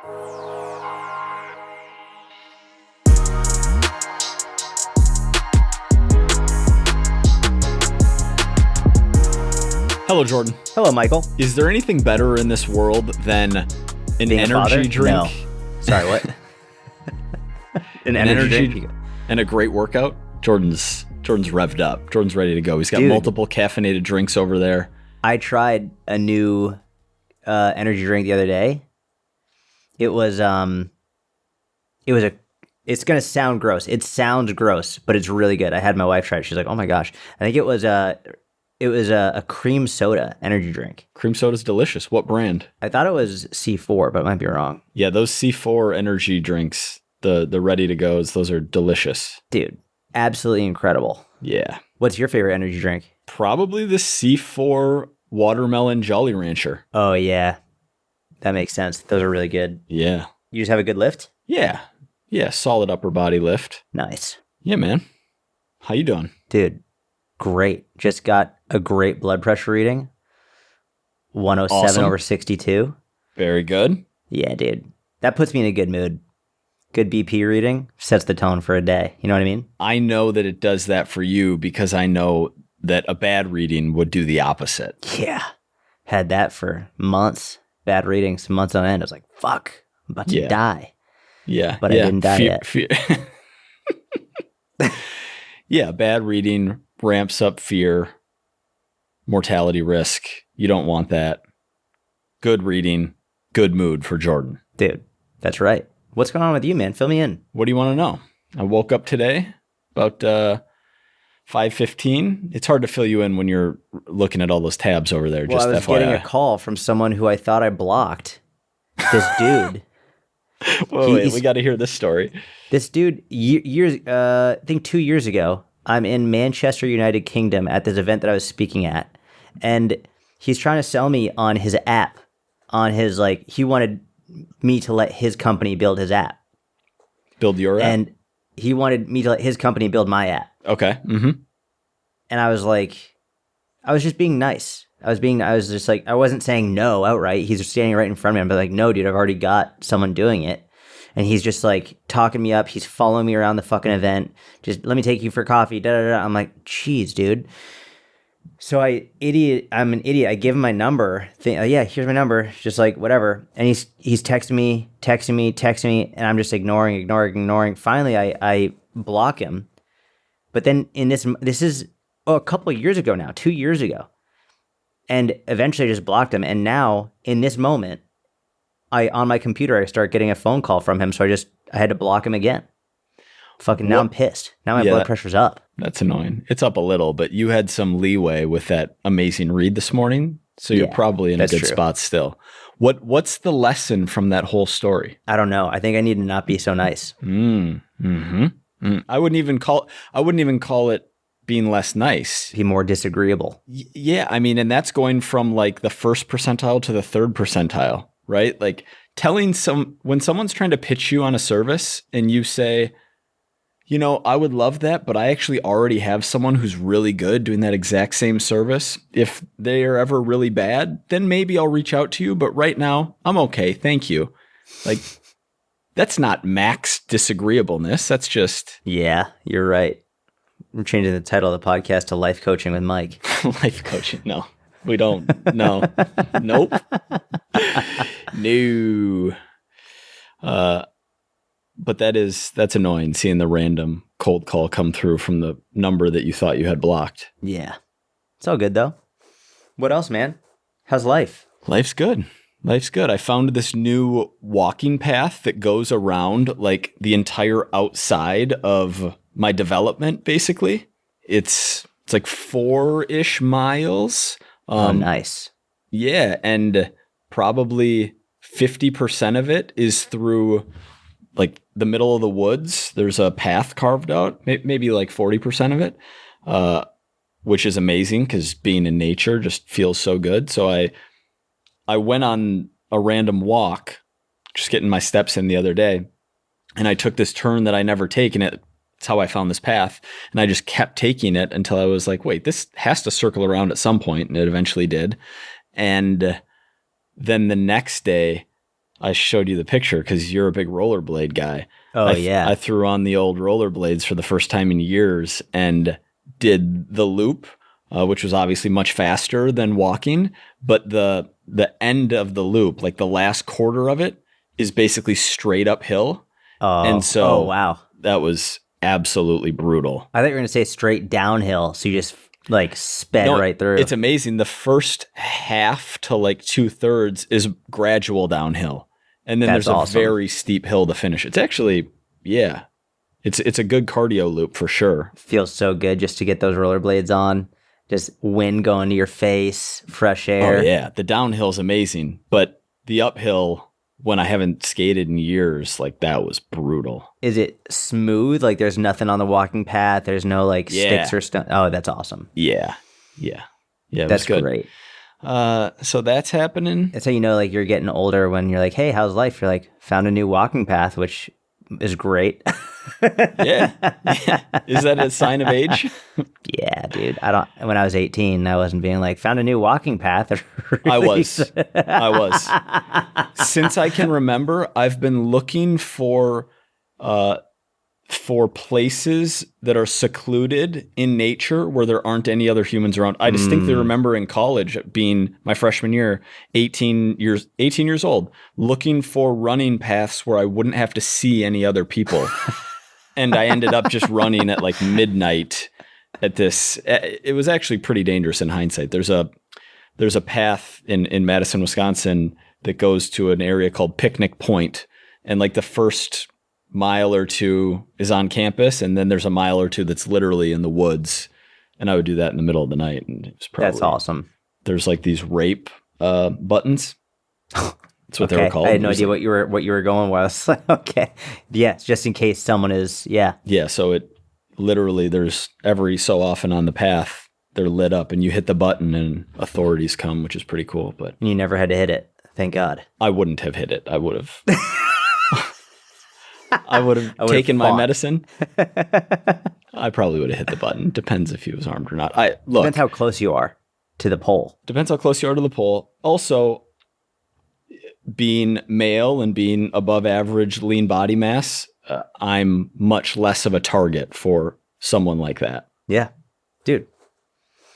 Hello, Jordan. Hello, Michael. Is there anything better in this world than an Being energy drink? No. Sorry, what? an energy drink and a great workout? Jordan's revved up. Jordan's ready to go. He's got multiple caffeinated drinks over there. I tried a new energy drink the other day. It's going to sound gross. It sounds gross, but it's really good. I had my wife try it. She's like, "Oh my gosh." I think it was a cream soda energy drink. Cream soda's delicious. What brand? I thought it was C4, but I might be wrong. Yeah, those C4 energy drinks, the ready to goes, those are delicious. Dude, absolutely incredible. Yeah. What's your favorite energy drink? Probably the C4 Watermelon Jolly Rancher. Oh, yeah. That makes sense. Those are really good. Yeah. You just have a good lift? Yeah. Yeah, solid upper body lift. Nice. Yeah, man. How you doing? Dude, great. Just got a great blood pressure reading. 107 over 62. Very good. Yeah, dude. That puts me in a good mood. Good BP reading sets the tone for a day. You know what I mean? I know that it does that for you because I know that a bad reading would do the opposite. Yeah. Had that for months. Bad readings, months on end. I was like, fuck, I'm about to die. Yeah. But I didn't die yet. Yeah, bad reading ramps up fear, mortality risk. You don't want that. Good reading, good mood for Jordan. Dude, that's right. What's going on with you, man? Fill me in. What do you want to know? I woke up today about 5:15. It's hard to fill you in when you're looking at all those tabs over there. Well, just I was FYI. getting a call from someone who I thought I blocked. This dude. Wait, we got to hear this story. This dude, I think 2 years ago, I'm in Manchester, United Kingdom at this event that I was speaking at. And he's trying to sell me on his app, on his, he wanted me to let his company build his app. Build your app? And he wanted me to let his company build my app. Okay. Mm-hmm. And I was just being nice. I wasn't saying no outright. He's standing right in front of me. I'm like, no, dude, I've already got someone doing it. And he's just talking me up. He's following me around the fucking event. Just let me take you for coffee. Da da da. I'm like, jeez, dude. So I'm an idiot. I give him my number. Yeah, here's my number. Just whatever. And he's texting me, and I'm just ignoring. Finally, I block him. But then this is a couple of years ago now, 2 years ago. And eventually I just blocked him. And now, in this moment, on my computer, I start getting a phone call from him. So I had to block him again. Now I'm pissed. Now my blood pressure's up. That's annoying. It's up a little, but you had some leeway with that amazing read this morning. So you're probably in a good spot still. What's the lesson from that whole story? I don't know. I think I need to not be so nice. I wouldn't even call it being less nice. Be more disagreeable. Yeah. I mean, and that's going from the first percentile to the third percentile, right? When someone's trying to pitch you on a service and you say, I would love that, but I actually already have someone who's really good doing that exact same service. If they are ever really bad, then maybe I'll reach out to you. But right now, I'm okay. Thank you. That's not max disagreeableness. That's just... Yeah, you're right. I'm changing the title of the podcast to Life Coaching with Mike. Life Coaching. No, we don't. No. Nope. No. But that's annoying, seeing the random cold call come through from the number that you thought you had blocked. Yeah. It's all good, though. What else, man? How's life? Life's good. Life's good. I found this new walking path that goes around the entire outside of my development, basically. It's 4-ish miles. Oh, nice. Yeah, and probably 50% of it is through the middle of the woods. There's a path carved out, maybe 40% of it, which is amazing because being in nature just feels so good. So I went on a random walk, just getting my steps in the other day, and I took this turn that I never take, and it's how I found this path. And I just kept taking it until I was like, wait, this has to circle around at some point, and it eventually did. And then the next day, I showed you the picture because you're a big rollerblade guy. Oh, yeah. I threw on the old rollerblades for the first time in years and did the loop, which was obviously much faster than walking. But the end of the loop, like the last quarter of it, is basically straight uphill. And so wow. that was absolutely brutal. I thought you were going to say straight downhill. So you just like sped right through. It's amazing. The first half to like 2/3 is gradual downhill. And then there's a very steep hill to finish. It's actually, yeah, it's a good cardio loop for sure. Feels so good just to get those rollerblades on. Just wind going to your face, fresh air. Oh, yeah. The downhill's amazing. But the uphill, when I haven't skated in years, like that was brutal. Is it smooth? Like there's nothing on the walking path? There's no like sticks or stuff? Oh, that's awesome. Yeah. Yeah. Yeah. That's good. Great. So that's happening. That's how you know like you're getting older when you're like, hey, how's life? You're like, found a new walking path, which is great. Yeah. Is that a sign of age? Yeah, dude. When I was 18, I wasn't being like, found a new walking path. I was. Since I can remember, I've been looking for places that are secluded in nature where there aren't any other humans around. I distinctly remember in college, being my freshman year, 18 years old, looking for running paths where I wouldn't have to see any other people. And I ended up just running at like midnight at this. It was actually pretty dangerous in hindsight. There's a path in Madison, Wisconsin that goes to an area called Picnic Point. And like the first mile or two is on campus, and then there's a mile or two that's literally in the woods. And I would do that in the middle of the night. And it was probably, that's awesome. There's like these rape buttons. That's what they were called. I had no idea what you were going with. Okay. Yes, just in case someone is, yeah. Yeah, so it literally, there's every so often on the path, they're lit up and you hit the button and authorities come, which is pretty cool. But you never had to hit it. Thank God. I wouldn't have hit it. I would have. I would have taken my medicine. I probably would have hit the button. Depends if he was armed or not. Depends how close you are to the pole. Depends how close you are to the pole. Also, being male and being above average lean body mass, I'm much less of a target for someone like that. Yeah. Dude.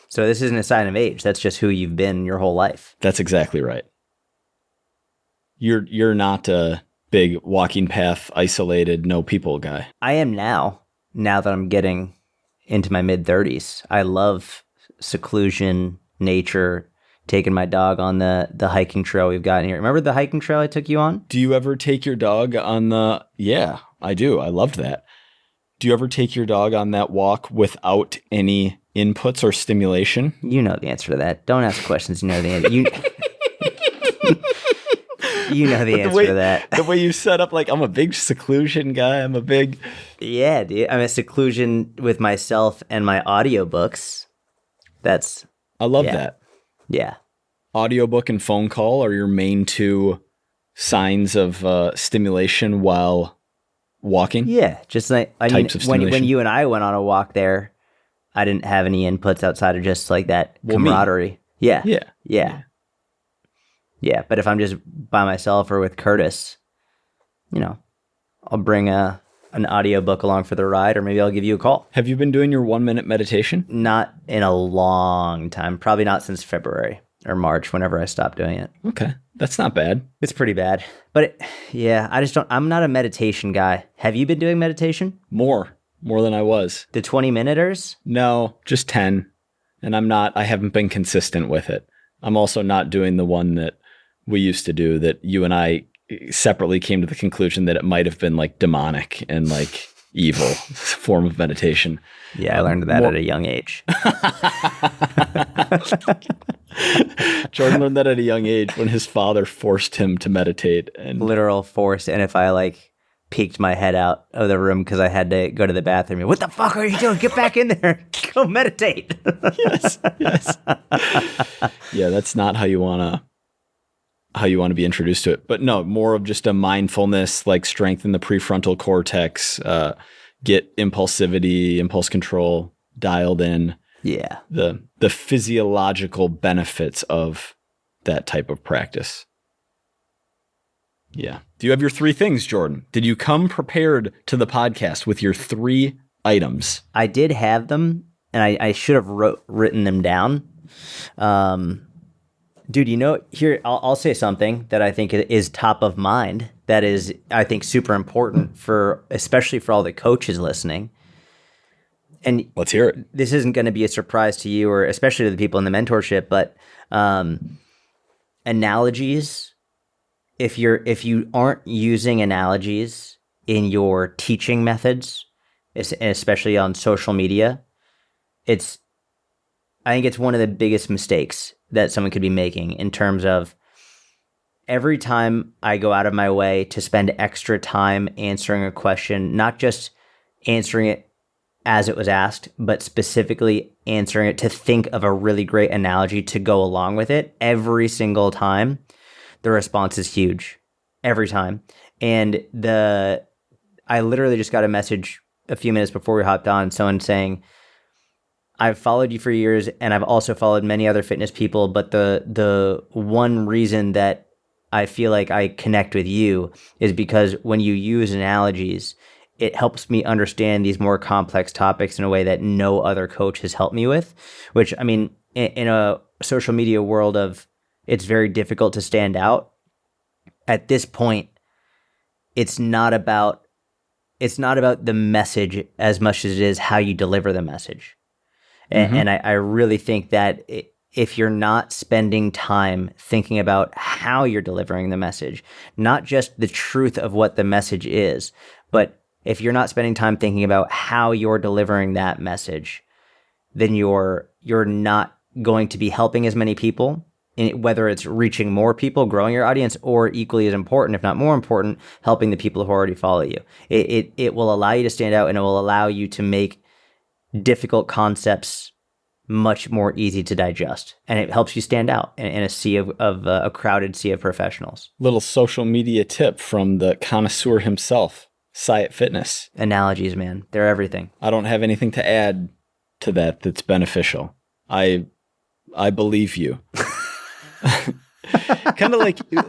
So this isn't a sign of age. That's just who you've been your whole life. That's exactly right. You're not a big walking path, isolated, no people guy. I am now that I'm getting into my mid-30s. I love seclusion, nature, taking my dog on the hiking trail we've got here. Remember the hiking trail I took you on? Do you ever take your dog on the... Yeah, I do. I loved that. Do you ever take your dog on that walk without any inputs or stimulation? You know the answer to that. Don't ask questions. You know the answer. You know the answer to that. The way you set up, like, I'm a big seclusion guy. I'm a big... Yeah, dude. I'm a seclusion with myself and my audiobooks. I love that. Yeah. Audiobook and phone call are your main two signs of stimulation while walking? Yeah. Just like, types of stimulation. When you and I went on a walk there, I didn't have any inputs outside of just like that camaraderie. Yeah. Yeah, but if I'm just by myself or with Curtis, I'll bring an audiobook along for the ride, or maybe I'll give you a call. Have you been doing your 1-minute meditation? Not in a long time. Probably not since February or March, whenever I stopped doing it. Okay. That's not bad. It's pretty bad. But I'm not a meditation guy. Have you been doing meditation? More than I was. The 20-minuters? No, just 10. And I haven't been consistent with it. I'm also not doing the one that we used to do that you and I separately came to the conclusion that it might have been like demonic and like evil form of meditation. Yeah, I learned that at a young age. Jordan learned that at a young age when his father forced him to meditate. And literal force. And if I like peeked my head out of the room because I had to go to the bathroom, what the fuck are you doing? Get back in there. Go meditate. Yes. Yeah, that's not how you want to be introduced to it. But no, more of just a mindfulness, like strengthen the prefrontal cortex, get impulse control dialed in. Yeah. The physiological benefits of that type of practice. Yeah. Do you have your 3 things, Jordan? Did you come prepared to the podcast with your 3 items? I did have them, and I should have written them down. Dude, here, I'll say something that I think is top of mind that is, I think, super important especially for all the coaches listening. And let's hear it. This isn't going to be a surprise to you, or especially to the people in the mentorship, but analogies. If you aren't using analogies in your teaching methods, especially on social media, I think it's one of the biggest mistakes that someone could be making, in terms of every time I go out of my way to spend extra time answering a question, not just answering it as it was asked, but specifically answering it to think of a really great analogy to go along with it. Every single time, the response is huge. Every time. And I literally just got a message a few minutes before we hopped on, someone saying, I've followed you for years, and I've also followed many other fitness people, but the one reason that I feel like I connect with you is because when you use analogies, it helps me understand these more complex topics in a way that no other coach has helped me with, which, I mean, in a social media world it's very difficult to stand out. At this point, it's not about the message as much as it is how you deliver the message. And I really think that if you're not spending time thinking about how you're delivering the message, not just the truth of what the message is, but if you're not spending time thinking about how you're delivering that message, then you're not going to be helping as many people, whether it's reaching more people, growing your audience, or equally as important, if not more important, helping the people who already follow you. It will allow you to stand out, and it will allow you to make difficult concepts much more easy to digest, and it helps you stand out in a sea of a crowded sea of professionals. Little social media tip from the connoisseur himself, Sciat Fitness. Analogies, man, they're everything. I don't have anything to add to that's beneficial. I believe you. Kind of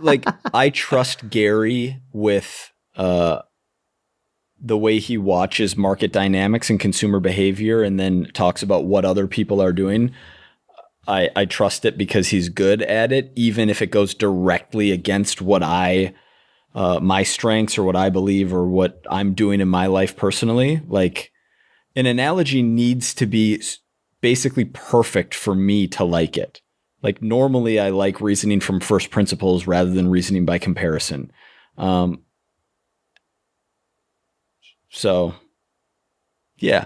like I trust Gary with the way he watches market dynamics and consumer behavior and then talks about what other people are doing. I trust it because he's good at it, even if it goes directly against what my strengths or what I believe or what I'm doing in my life personally. Like, an analogy needs to be basically perfect for me to like it. Like, normally I like reasoning from first principles rather than reasoning by comparison. So, yeah.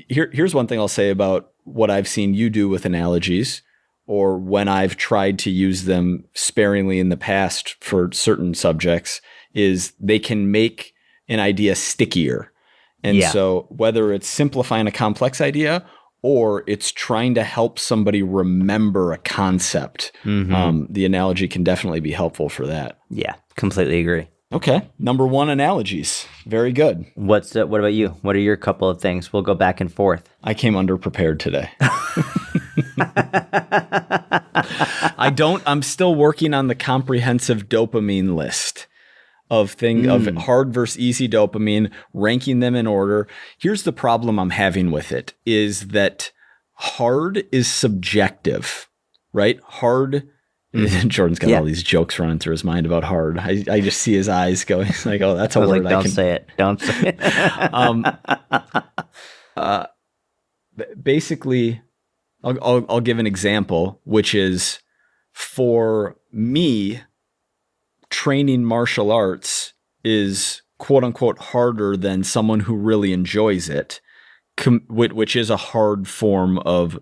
Here's one thing I'll say about what I've seen you do with analogies, or when I've tried to use them sparingly in the past for certain subjects, is they can make an idea stickier. And so whether it's simplifying a complex idea or it's trying to help somebody remember a concept, the analogy can definitely be helpful for that. Yeah, completely agree. Okay. Number 1, analogies. Very good. What about you? What are your couple of things? We'll go back and forth. I came underprepared today. I'm still working on the comprehensive dopamine list of hard versus easy dopamine, ranking them in order. Here's the problem I'm having with it, is that hard is subjective, right? Hard. Jordan's got all these jokes running through his mind about hard. I just see his eyes going like, oh, that's a word. Don't say it. Don't say it. Basically, I'll give an example, which is, for me, training martial arts is quote unquote harder than someone who really enjoys it, which is a hard form of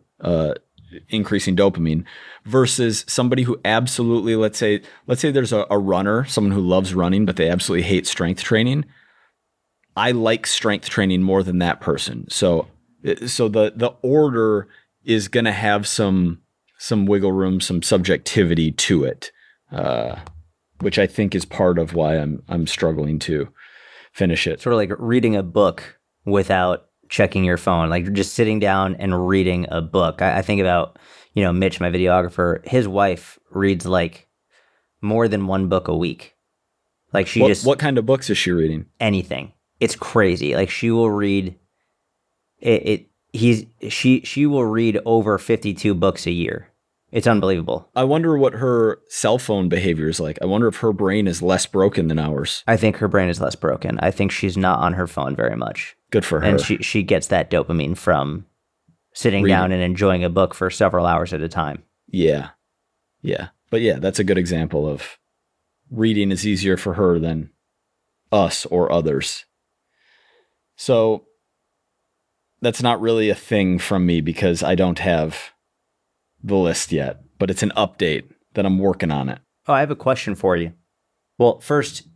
increasing dopamine, versus somebody who absolutely, let's say there's a runner, someone who loves running, but they absolutely hate strength training. I like strength training more than that person. So the order is going to have some wiggle room, some subjectivity to it, which I think is part of why I'm struggling to finish it. Sort of like reading a book without checking your phone, like just sitting down and reading a book. I think about, Mitch, my videographer, his wife reads like more than one book a week. Like she what kind of books is she reading? anything. It's crazy. Like she will read she will read over 52 books a year. It's unbelievable. I wonder what her cell phone behavior is like. I wonder if her brain is less broken than ours. I think her brain is less broken. I think she's not on her phone very much. Good for her. And she gets that dopamine from sitting down and enjoying a book for several hours at a time. Yeah. Yeah. But yeah, that's a good example of reading is easier for her than us or others. So that's not really a thing from me because I don't have the list yet, but it's an update that I'm working on it. Oh, I have a question for you. Well, first,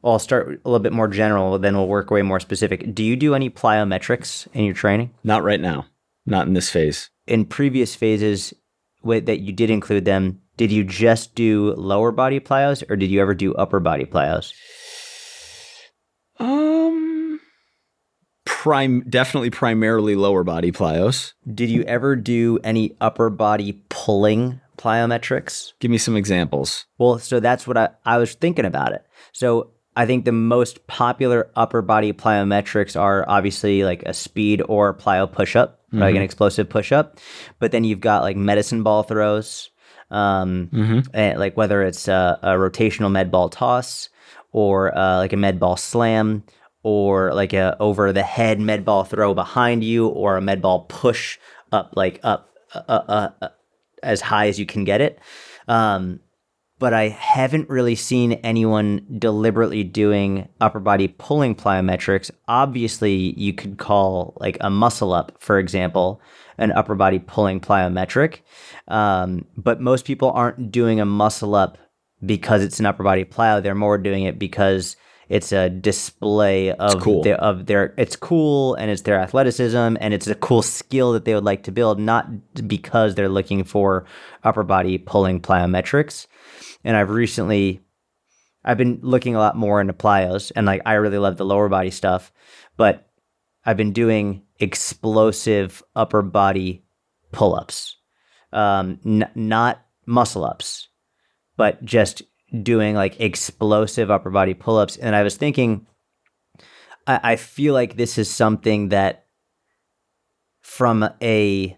I'll start a little bit more general, then we'll work way more specific. Do you do any plyometrics in your training? Not right now. Not in this phase. In previous phases that you did include them, did you just do lower body plyos or did you ever do upper body plyos? Definitely primarily lower body plyos. Did you ever do any upper body pulling plyometrics? Give me some examples. Well, so that's what I was thinking about it. So I think the most popular upper body plyometrics are obviously like a speed or plyo push-up, like an explosive push-up. But then you've got like medicine ball throws, and like whether it's a rotational med ball toss or like a med ball slam, or like a over the head med ball throw behind you, or a med ball push up, like up as high as you can get it. But I haven't really seen anyone deliberately doing upper body pulling plyometrics. Obviously, you could call like a muscle up, for example, an upper body pulling plyometric. But most people aren't doing a muscle up because it's an upper body plyo. They're more doing it because it's a display of their it's cool and it's their athleticism and it's a cool skill that they would like to build, not because they're looking for upper body pulling plyometrics. And I've been looking a lot more into plyos, and like I really love the lower body stuff, but I've been doing explosive upper body pull-ups, not muscle ups, but just doing like explosive upper body pull-ups. And I was thinking, I feel like this is something that from a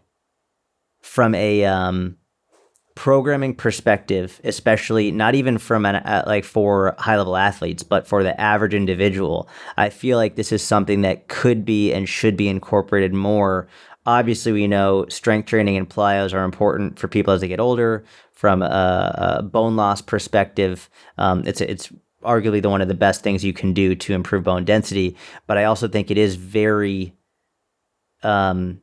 programming perspective, especially not even from like for high level athletes, but for the average individual, I feel like this is something that could be and should be incorporated more. Obviously, we know strength training and plyos are important for people as they get older. From a bone loss perspective, it's arguably one of the best things you can do to improve bone density. But I also think it is very bone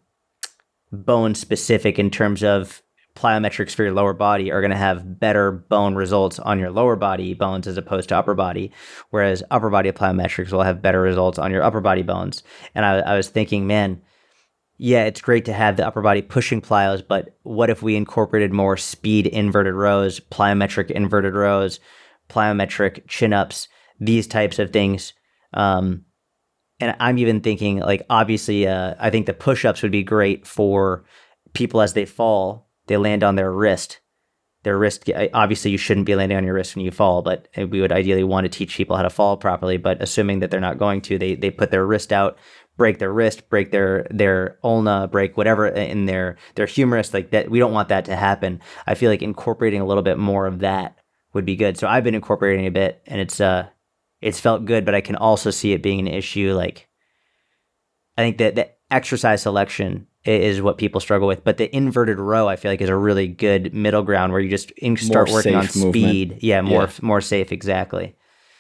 specific in terms of plyometrics for your lower body are going to have better bone results on your lower body bones as opposed to upper body, whereas upper body plyometrics will have better results on your upper body bones. And I was thinking, man, yeah, it's great to have the upper body pushing plyos, but what if we incorporated more speed inverted rows, plyometric inverted rows, plyometric chin-ups, these types of things? And I'm even thinking, like, obviously, I think the push-ups would be great for people as they fall. They land on their wrist. Their wrist, obviously, you shouldn't be landing on your wrist when you fall, but we would ideally want to teach people how to fall properly. But assuming that they're not going to, they put their wrist out, break their wrist, break their ulna, break whatever in their humerus, like that. We don't want that to happen. I feel like incorporating a little bit more of that would be good. So I've been incorporating a bit, and it's felt good, but I can also see it being an issue. Like, I think that the exercise selection is what people struggle with, but the inverted row I feel like is a really good middle ground where you just start working on speed. Movement. Yeah, more safe, exactly.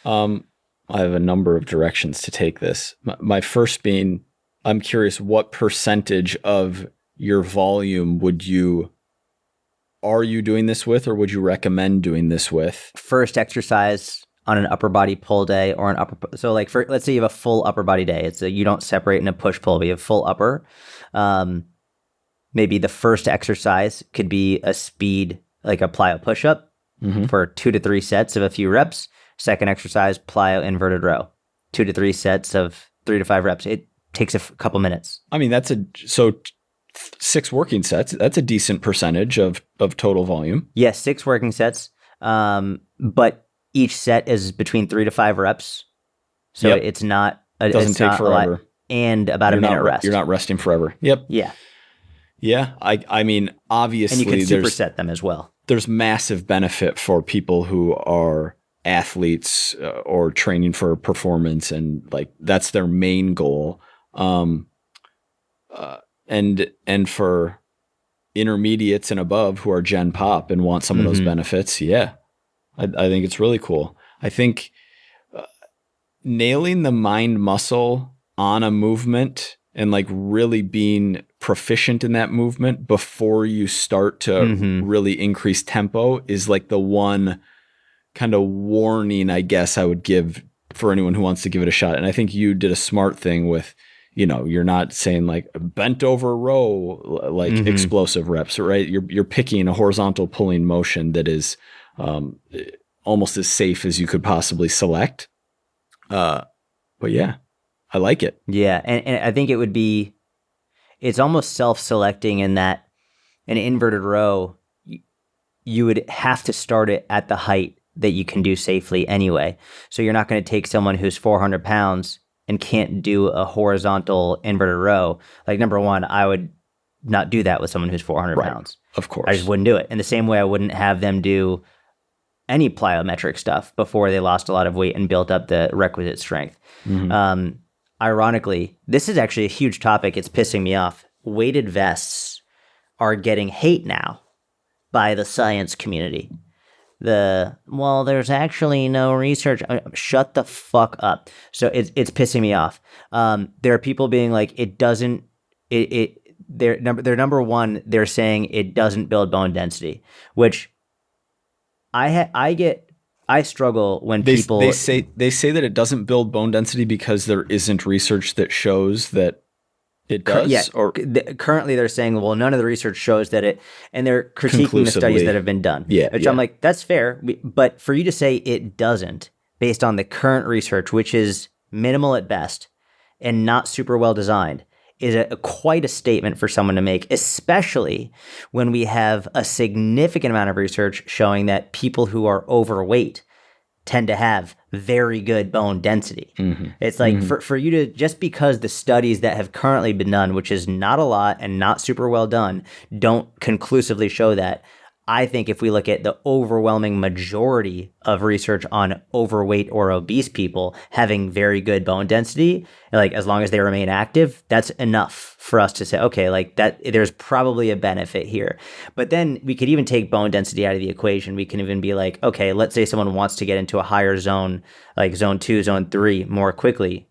I have a number of directions to take this. My first being, I'm curious, what percentage of your volume are you doing this with, or would you recommend doing this with? First exercise on an upper body pull day or so like let's say you have a full upper body day. It's you don't separate in a push pull, but you have full upper. Maybe the first exercise could be a speed, like a plyo push up for 2 to 3 sets of a few reps. Second exercise, plyo inverted row, 2 to 3 sets of 3 to 5 reps. It takes a couple minutes. I mean, 6 working sets. That's a decent percentage of total volume. Yes, 6 working sets. But each set is between 3 to 5 reps. So Yep. it's not It doesn't it's take not a lot, forever. and about a minute rest. You're not resting forever. Yep. Yeah. Yeah. I mean, obviously, And you can superset them as well. There's massive benefit for people who are athletes or training for performance, and like that's their main goal. And for intermediates and above who are Gen Pop and want some of those benefits, yeah, I think it's really cool. I think nailing the mind muscle on a movement and like really being proficient in that movement before you start to really increase tempo is like the one kind of warning, I guess, I would give for anyone who wants to give it a shot. And I think you did a smart thing with, you're not saying like bent over row, like explosive reps, right? You're picking a horizontal pulling motion that is almost as safe as you could possibly select. But yeah, I like it. Yeah. And I think it's almost self-selecting in that an inverted row, you would have to start it at the height that you can do safely anyway. So you're not going to take someone who's 400 pounds and can't do a horizontal inverted row. Like, number one, I would not do that with someone who's 400 pounds. Of course. I just wouldn't do it. In the same way I wouldn't have them do any plyometric stuff before they lost a lot of weight and built up the requisite strength. Ironically, this is actually a huge topic. It's pissing me off. Weighted vests are getting hate now by the science community. There's actually no research. Shut the fuck up. So it's pissing me off. There are people being like, they're number one, they're saying it doesn't build bone density, which I struggle when people they say that it doesn't build bone density because there isn't research that shows that it does. Yeah. Currently, they're saying, well, none of the research shows that it, and they're critiquing the studies that have been done. Yeah. Which I'm like, that's fair, but for you to say it doesn't, based on the current research, which is minimal at best and not super well designed, is quite a statement for someone to make, especially when we have a significant amount of research showing that people who are overweight tend to have very good bone density. It's like for you to, just because the studies that have currently been done, which is not a lot and not super well done, don't conclusively show that. I think if we look at the overwhelming majority of research on overweight or obese people having very good bone density, like as long as they remain active, that's enough for us to say, okay, like that, there's probably a benefit here. But then we could even take bone density out of the equation. We can even be like, okay, let's say someone wants to get into a higher zone, like zone 2, zone 3 more quickly.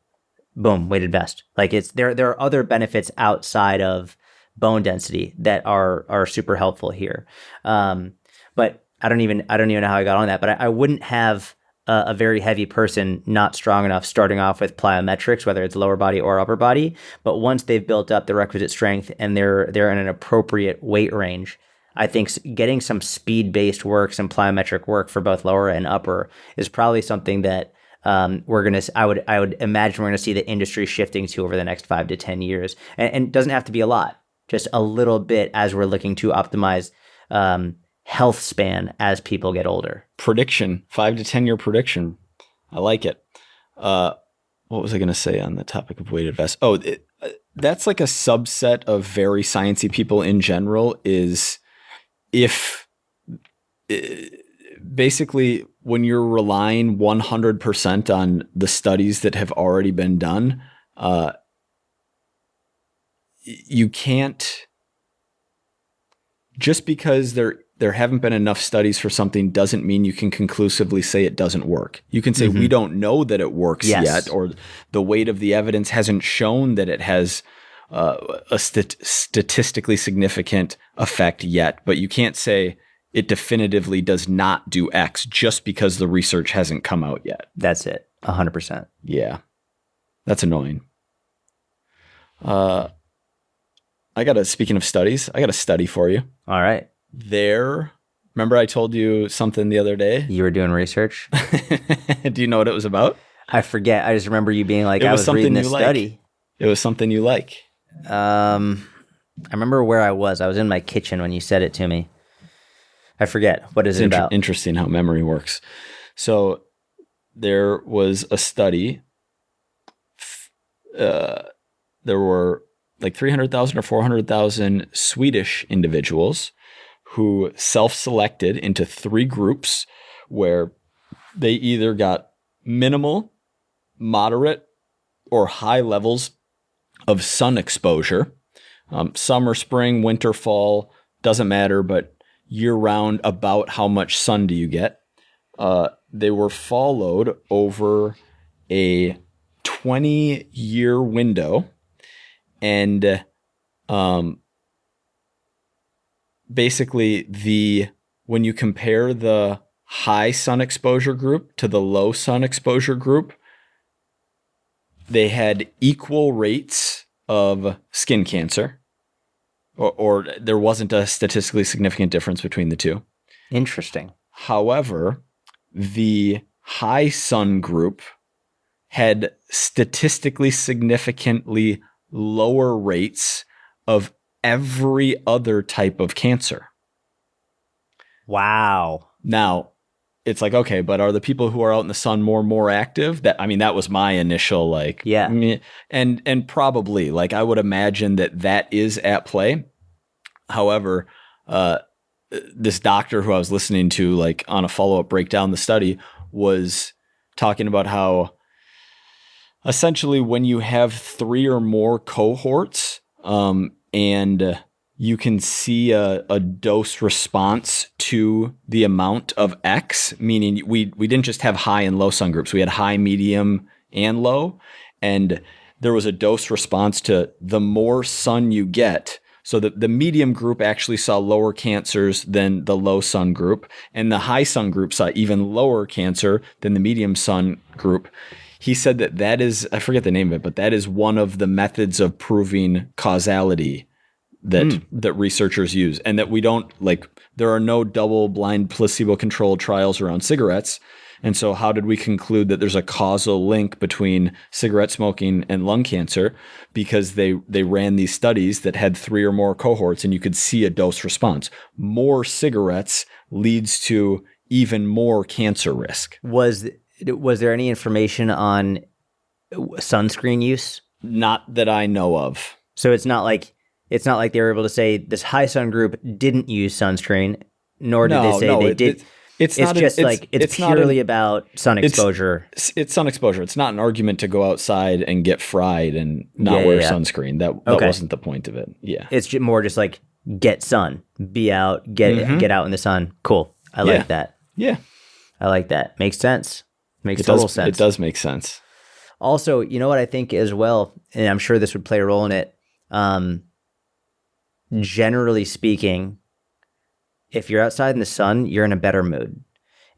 Boom, weighted vest. Like there are other benefits outside of bone density that are super helpful here. But I don't even know how I got on that, but I wouldn't have a very heavy person not strong enough starting off with plyometrics, whether it's lower body or upper body. But once they've built up the requisite strength and they're in an appropriate weight range, I think getting some speed-based work, some plyometric work for both lower and upper is probably something that I would imagine we're gonna see the industry shifting to over the next 5 to 10 years. And it doesn't have to be a lot. Just a little bit as we're looking to optimize health span as people get older. Prediction, 5 to 10 year prediction. I like it. What was I going to say on the topic of weighted vests? Oh, that's like a subset of very sciencey people in general, is if basically when you're relying 100% on the studies that have already been done, you can't, just because there haven't been enough studies for something doesn't mean you can conclusively say it doesn't work. You can say we don't know that it works yet, or the weight of the evidence hasn't shown that it has a statistically significant effect yet, but you can't say it definitively does not do X just because the research hasn't come out yet. That's it. 100%. Yeah. That's annoying. Speaking of studies, I got a study for you. All right. Remember I told you something the other day? You were doing research? Do you know what it was about? I forget. I just remember you being like, I was reading this study. It was something you like. I remember where I was. I was in my kitchen when you said it to me. I forget. What is it about? Interesting how memory works. So there was a study. There were like 300,000 or 400,000 Swedish individuals who self-selected into 3 groups where they either got minimal, moderate, or high levels of sun exposure. Summer, spring, winter, fall, doesn't matter, but year-round, about how much sun do you get? They were followed over a 20-year window, and basically when you compare the high sun exposure group to the low sun exposure group, they had equal rates of skin cancer, or there wasn't a statistically significant difference between the two. Interesting. However, the high sun group had statistically significantly lower rates of every other type of cancer. Wow. Now, it's like, okay, but are the people who are out in the sun more active? That was my initial like, yeah, meh. And probably, like, I would imagine that is at play. However, this doctor who I was listening to, like, on a follow-up breakdown the study, was talking about how essentially when you have 3 or more cohorts, and you can see a dose response to the amount of X, meaning we didn't just have high and low sun groups. We had high, medium, and low. And there was a dose response to the more sun you get. So the medium group actually saw lower cancers than the low sun group. And the high sun group saw even lower cancer than the medium sun group. He said that is, I forget the name of it, but that is one of the methods of proving causality that researchers use, and that we don't, like, there are no double-blind placebo-controlled trials around cigarettes. And so how did we conclude that there's a causal link between cigarette smoking and lung cancer? Because they ran these studies that had 3 or more cohorts, and you could see a dose response. More cigarettes leads to even more cancer risk. Was there any information on sunscreen use? Not that I know of. So it's not like they were able to say this high sun group didn't use sunscreen, nor did they say they did. It's purely about sun exposure. It's sun exposure. It's not an argument to go outside and get fried and not wear sunscreen. That wasn't the point of it. Yeah. It's more just like get sun, be out, get out in the sun. Cool. I like that. Yeah. I like that. Makes sense. Makes total sense. It does make sense. Also, you know what I think as well, and I'm sure this would play a role in it. Generally speaking, if you're outside in the sun, you're in a better mood.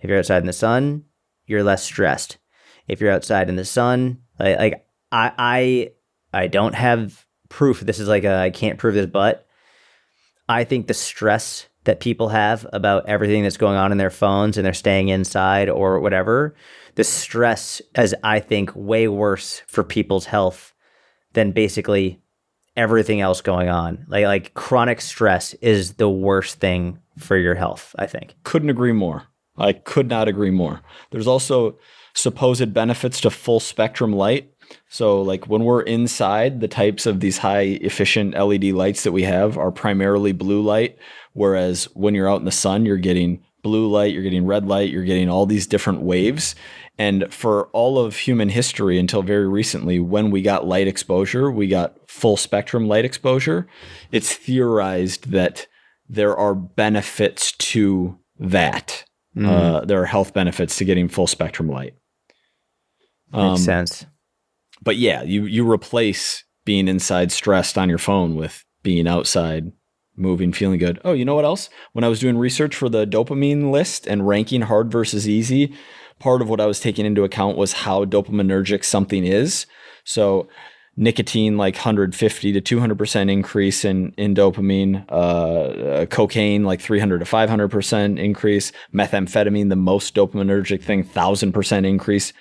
If you're outside in the sun, you're less stressed. If you're outside in the sun, I don't have proof. This is like I can't prove this, but I think the stress that people have about everything that's going on in their phones and they're staying inside or whatever, the stress is, I think, way worse for people's health than basically everything else going on. Like chronic stress is the worst thing for your health, I think. Couldn't agree more. I could not agree more. There's also supposed benefits to full spectrum light. So like when we're inside, the types of these high efficient LED lights that we have are primarily blue light. Whereas when you're out in the sun, you're getting blue light, you're getting red light, you're getting all these different waves. And for all of human history until very recently, when we got light exposure, we got full spectrum light exposure. It's theorized that there are benefits to that. There are health benefits to getting full spectrum light. Makes sense. But yeah, you replace being inside stressed on your phone with being outside, moving, feeling good. Oh, you know what else? When I was doing research for the dopamine list and ranking hard versus easy, part of what I was taking into account was how dopaminergic something is. So nicotine, like 150 to 200% increase in dopamine, cocaine, like 300 to 500% increase, methamphetamine, the most dopaminergic thing, 1000% increase.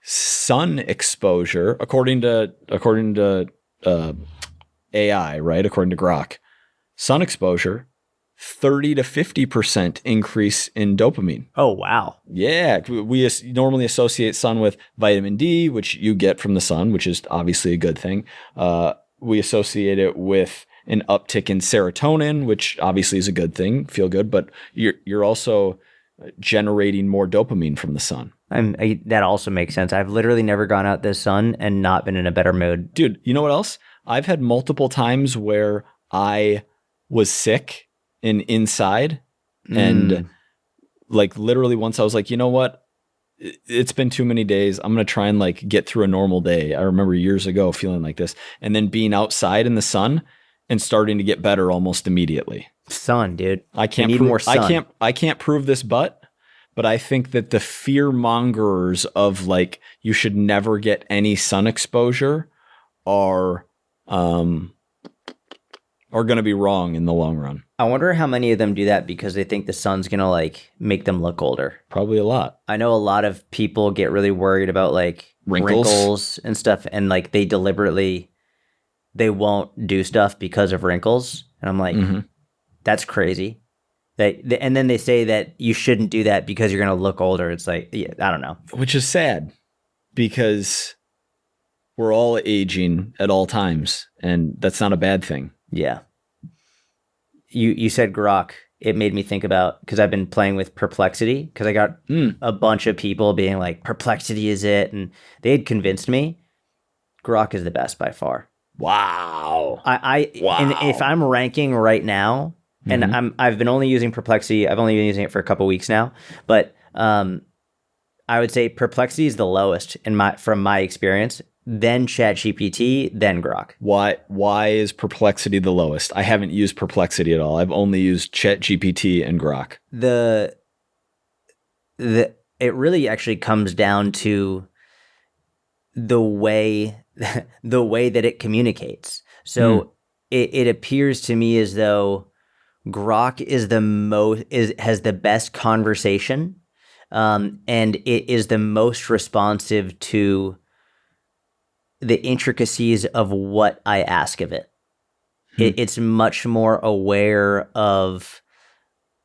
Sun exposure, according to AI, right? According to Grok, sun exposure, 30 to 50% increase in dopamine. Oh, wow. Yeah, we normally associate sun with vitamin D, which you get from the sun, which is obviously a good thing. We associate it with an uptick in serotonin, which obviously is a good thing, feel good, but you're also generating more dopamine from the sun. That also makes sense. I've literally never gone out this sun and not been in a better mood. Dude, you know what else? I've had multiple times where I was sick and inside, and like literally once I was like, you know what? It's been too many days. I'm going to try and like get through a normal day. I remember years ago feeling like this, and then being outside in the sun and starting to get better almost immediately. Sun, dude. I can't need more sun. I can't prove this, but I think that the fear mongers of like you should never get any sun exposure are going to be wrong in the long run. I wonder how many of them do that because they think the sun's going to like make them look older. Probably a lot. I know a lot of people get really worried about like wrinkles and stuff, and like they won't do stuff because of wrinkles. And I'm like, that's crazy. And then they say that you shouldn't do that because you're going to look older. It's like, yeah, I don't know. Which is sad because we're all aging at all times, and that's not a bad thing. Yeah. You said Grok. It made me think about, because I've been playing with Perplexity, because I got a bunch of people being like, Perplexity is it, and they had convinced me Grok is the best by far. Wow. Wow. And if I'm ranking right now, and I've been only using Perplexity, I've only been using it for a couple weeks now, but I would say Perplexity is the lowest from my experience. Then ChatGPT, then Grok. Why is Perplexity the lowest? I haven't used Perplexity at all. I've only used ChatGPT and Grok. It really actually comes down to the way that it communicates. So it appears to me as though Grok has the best conversation, and it is the most responsive to the intricacies of what I ask of it. It's much more aware of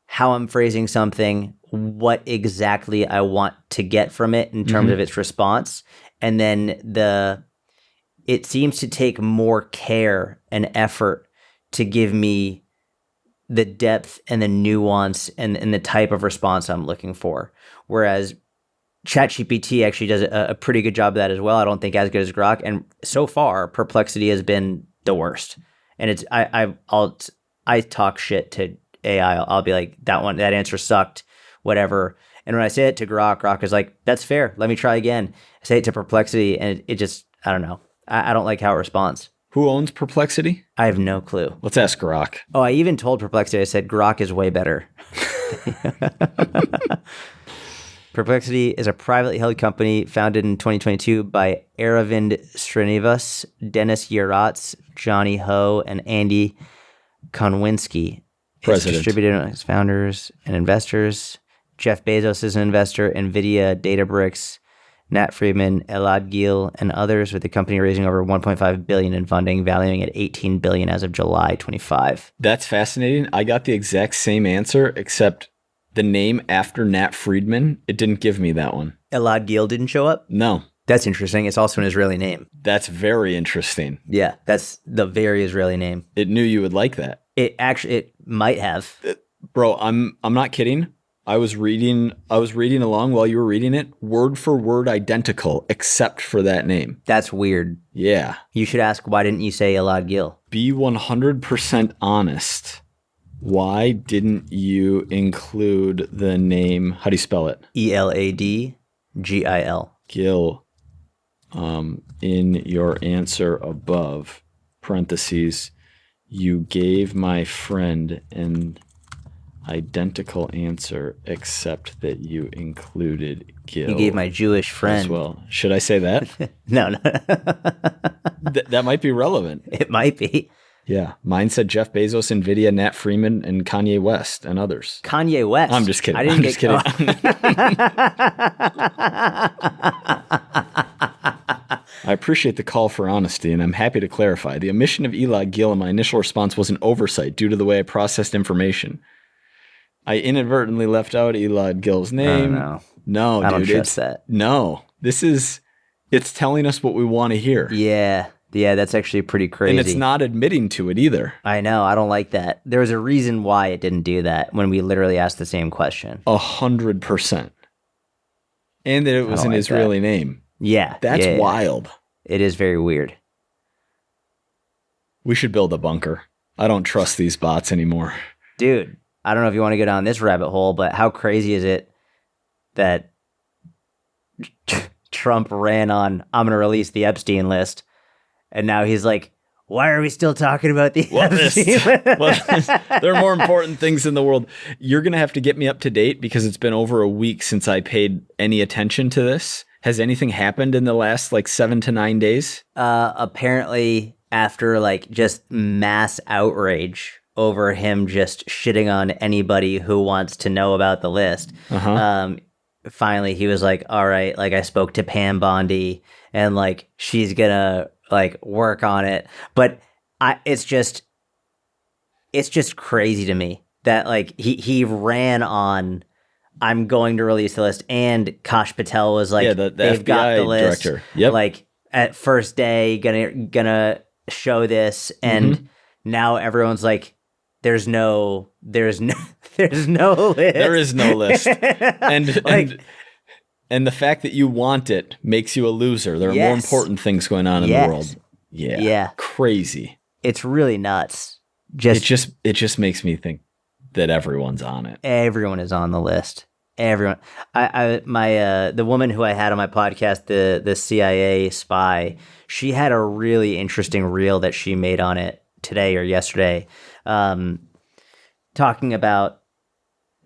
how I'm phrasing something, what exactly I want to get from it in terms of its response. And then it seems to take more care and effort to give me the depth and the nuance and the type of response I'm looking for. Whereas ChatGPT actually does a pretty good job of that as well. I don't think as good as Grok. And so far, Perplexity has been the worst. And it's I talk shit to AI. I'll be like, that answer sucked, whatever. And when I say it to Grok is like, that's fair. Let me try again. I say it to Perplexity, and it just, I don't know. I don't like how it responds. Who owns Perplexity? I have no clue. Let's ask Grok. Oh, I even told Perplexity, I said, Grok is way better. Perplexity is a privately held company founded in 2022 by Aravind Srinivas, Dennis Yaratz, Johnny Ho, and Andy Konwinski. President. It's distributed among its founders and investors. Jeff Bezos is an investor, NVIDIA, Databricks, Nat Friedman, Elad Gil, and others, with the company raising over $1.5 billion in funding, valuing at $18 billion as of July 25. That's fascinating. I got the exact same answer, except the name after Nat Friedman, it didn't give me that one. Elad Gil didn't show up? No. That's interesting. It's also an Israeli name. That's very interesting. Yeah, that's the very Israeli name. It knew you would like that. It might have. Bro, I'm not kidding. I was reading along while you were reading it, word for word identical, except for that name. That's weird. Yeah. You should ask, why didn't you say Elad Gil? Be 100% honest. Why didn't you include the name? How do you spell it? Eladgil. Gil. In your answer above, parentheses, you gave my friend an identical answer, except that you included Gil. You gave my Jewish friend as well. Should I say that? No. That might be relevant. It might be. Yeah. Mine said Jeff Bezos, NVIDIA, Nat Freeman, and Kanye West, and others. Kanye West? I'm just kidding. I'm just kidding. I appreciate the call for honesty, and I'm happy to clarify. The omission of Elad Gil in my initial response was an oversight due to the way I processed information. I inadvertently left out Elad Gil's name. No. No, I don't dude. trust that. No. It's telling us what we want to hear. Yeah. Yeah, that's actually pretty crazy. And it's not admitting to it either. I know. I don't like that. There was a reason why it didn't do that when we literally asked the same question. 100%. And that it was an Israeli name. Yeah. That's wild. It is very weird. We should build a bunker. I don't trust these bots anymore. Dude, I don't know if you want to go down this rabbit hole, but how crazy is it that Trump ran on, I'm going to release the Epstein list, and now he's like, why are we still talking about the Epstein list? There are more important things in the world. You're going to have to get me up to date because it's been over a week since I paid any attention to this. Has anything happened in the last 7 to 9 days? Apparently, after just mass outrage over him just shitting on anybody who wants to know about the list, finally he was like, all right, I spoke to Pam Bondi and she's gonna work on it. But it's just crazy to me that he ran on, I'm going to release the list, and Kash Patel was like, the they've FBI got the list director. Yep. At first day gonna show this, and now everyone's like, there's no list. There is no list. And the fact that you want it makes you a loser. There are more important things going on in the world. Yeah. Crazy. It's really nuts. It just makes me think that everyone's on it. Everyone is on the list. Everyone. The woman who I had on my podcast, the CIA spy, she had a really interesting reel that she made on it today or yesterday, talking about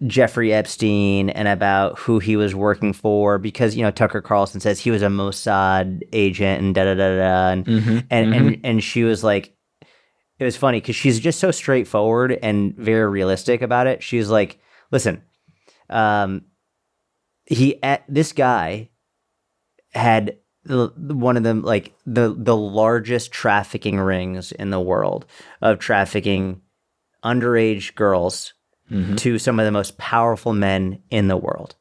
Jeffrey Epstein and about who he was working for, because Tucker Carlson says he was a Mossad agent and da da da da, and she was like, it was funny because she's just so straightforward and very realistic about it. She's like, listen, this guy had one of them the largest trafficking rings in the world of trafficking underage girls to some of the most powerful men in the world.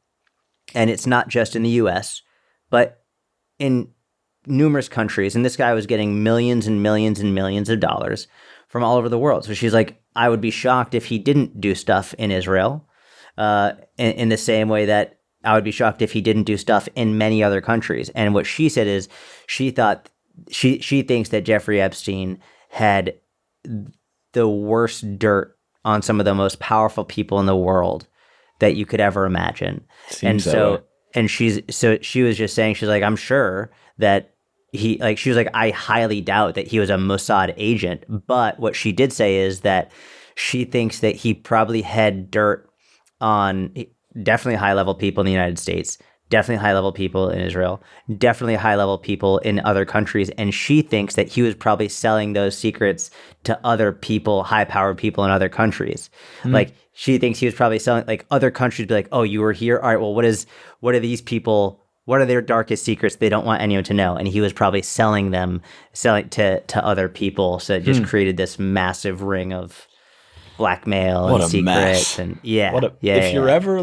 And it's not just in the US, but in numerous countries. And this guy was getting millions and millions and millions of dollars from all over the world. So she's like, I would be shocked if he didn't do stuff in Israel, in the same way that I would be shocked if he didn't do stuff in many other countries. And what she said is she thinks that Jeffrey Epstein had the worst dirt on some of the most powerful people in the world that you could ever imagine. She was just saying, she's like, I'm sure that she was like, I highly doubt that he was a Mossad agent. But what she did say is that she thinks that he probably had dirt on definitely high-level people in the United States, definitely high-level people in Israel, definitely high-level people in other countries. And she thinks that he was probably selling those secrets to other people, high-powered people in other countries. She thinks he was probably selling, other countries be like, oh, you were here? All right, well, what are these people, what are their darkest secrets they don't want anyone to know? And he was probably selling to other people. So it just created this massive ring of blackmail and secrets. Mess. And if you're ever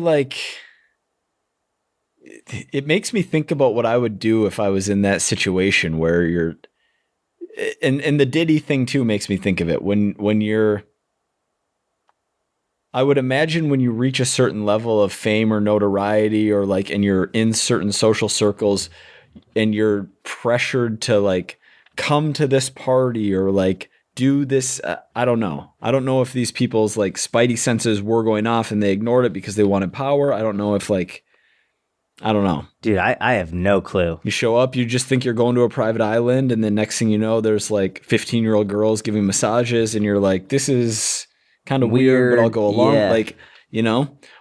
it makes me think about what I would do if I was in that situation where you're, and the Diddy thing too makes me think of it when you're, I would imagine when you reach a certain level of fame or notoriety or and you're in certain social circles and you're pressured to come to this party or do this. I don't know. I don't know if these people's spidey senses were going off and they ignored it because they wanted power. I don't know if I don't know. Dude, I have no clue. You show up, you just think you're going to a private island, and then next thing you know, there's 15-year-old girls giving massages, and you're like, this is kind of weird, but I'll go along.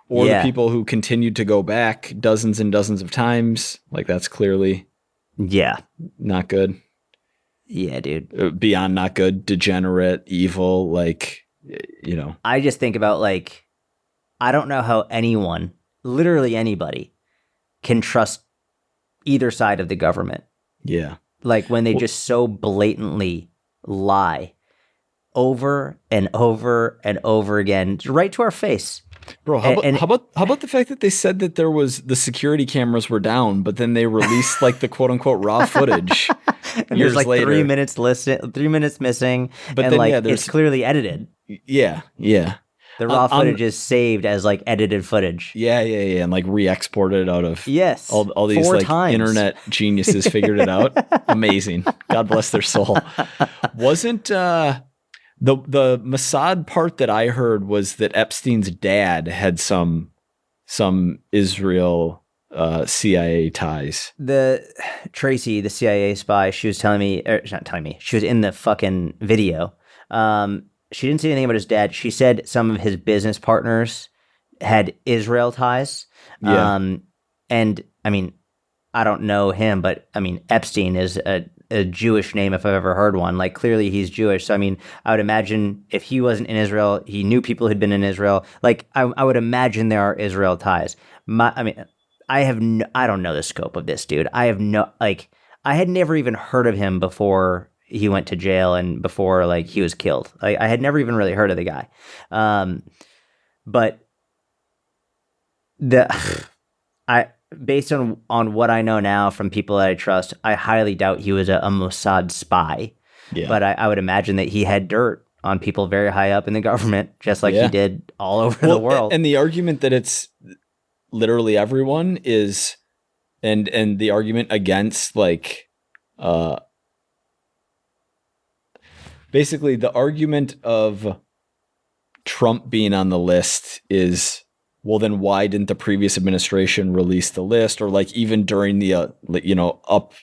Or the people who continued to go back dozens and dozens of times. That's clearly not good. Yeah, dude. Beyond not good, degenerate, evil, I just think about I don't know how anyone, literally anybody, can trust either side of the government. Yeah. Like when they just so blatantly lie over and over and over again, right to our face. Bro, how about the fact that they said that the security cameras were down, but then they released like the quote unquote raw footage and years there's like later. 3 minutes listed, 3 minutes missing, But and then, like yeah, it's clearly edited. Yeah. The raw footage is saved as like edited footage. Yeah, and like re-exported out of all these 4 like times. internet geniuses figured it out. Amazing. God bless their soul. Wasn't the Mossad part that I heard was that Epstein's dad had some Israel CIA ties. The Tracy, the CIA spy, she was telling me, or not telling me, she was in the fucking video. She didn't say anything about his dad. She said some of his business partners had Israel ties. Yeah. And I mean, I don't know him, but I mean, Epstein is a Jewish name if I've ever heard one. Like clearly he's Jewish. So I mean, I would imagine if he wasn't in Israel, he knew people who'd been in Israel. Like I would imagine there are Israel ties. I don't know the scope of this dude. I had never even heard of him before he went to jail and before like he was killed. I had never even really heard of the guy. But based on what I know now from people that I trust, I highly doubt he was a Mossad spy. Yeah. But I would imagine that he had dirt on people very high up in the government, just like he did all over the world. And the argument that it's literally everyone is, and the argument against like, basically the argument of Trump being on the list is, well, then why didn't the previous administration release the list? Or like even during the, up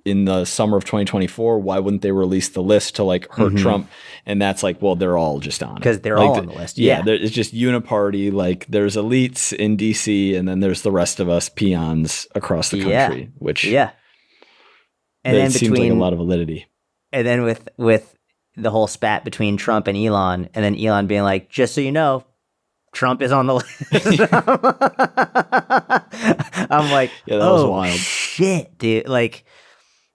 in the summer of 2024, why wouldn't they release the list to like hurt Trump? And that's like, well, they're all just on it. Because they're all on the list. Yeah. It's just uniparty. Like there's elites in DC and then there's the rest of us peons across the country, which and then seems like a lot of validity. And then with the whole spat between Trump and Elon, and then Elon being like, just so you know, Trump is on the list. I'm like, that was wild. Shit, dude. Like,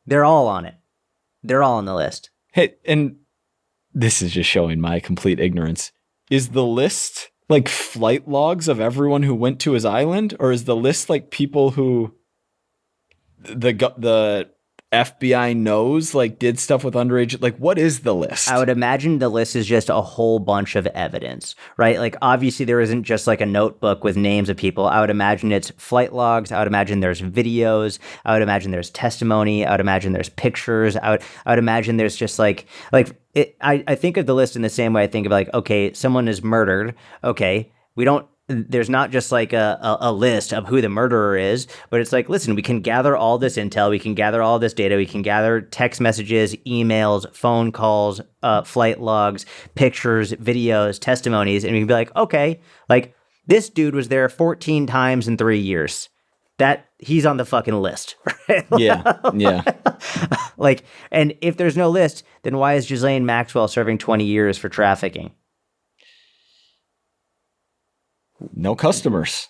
they're all on it. They're all on the list. Hey, and this is just showing my complete ignorance. Is the list like flight logs of everyone who went to his island? Or is the list like people who the FBI knows, like did stuff with underage? Like what is the list? I would imagine the list is just a whole bunch of evidence, right? Like obviously there isn't just like a notebook with names of people. I would imagine it's flight logs. I would imagine there's videos. I would imagine there's testimony. I would imagine there's pictures. I would imagine there's just like I think of the list in the same way I think of like, okay, someone is murdered. Okay, there's not just like a list of who the murderer is, but it's like, listen, we can gather all this intel, we can gather all this data, we can gather text messages, emails, phone calls, flight logs, pictures, videos, testimonies, and we can be like, okay, like this dude was there 14 times in 3 years. That he's on the fucking list, right? Yeah. Like, and if there's no list, then why is Ghislaine Maxwell serving 20 years for trafficking? No customers.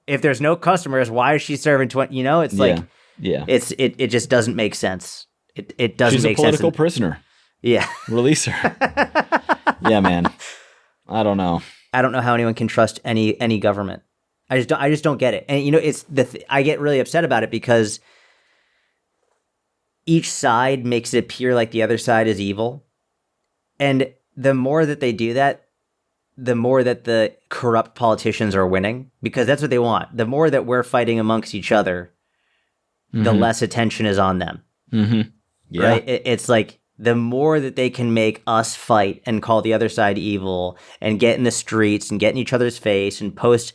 If there's no customers, why is she serving 20? It's like, it just doesn't make sense. It doesn't make sense. She's a political prisoner. Yeah. Release her. Yeah, man. I don't know. I don't know how anyone can trust any government. I just don't get it. And I get really upset about it because each side makes it appear like the other side is evil. And the more that they do that, the more that the corrupt politicians are winning, because that's what they want. The more that we're fighting amongst each other, the less attention is on them. Mm-hmm. Yeah. Right? It's like the more that they can make us fight and call the other side evil and get in the streets and get in each other's face and post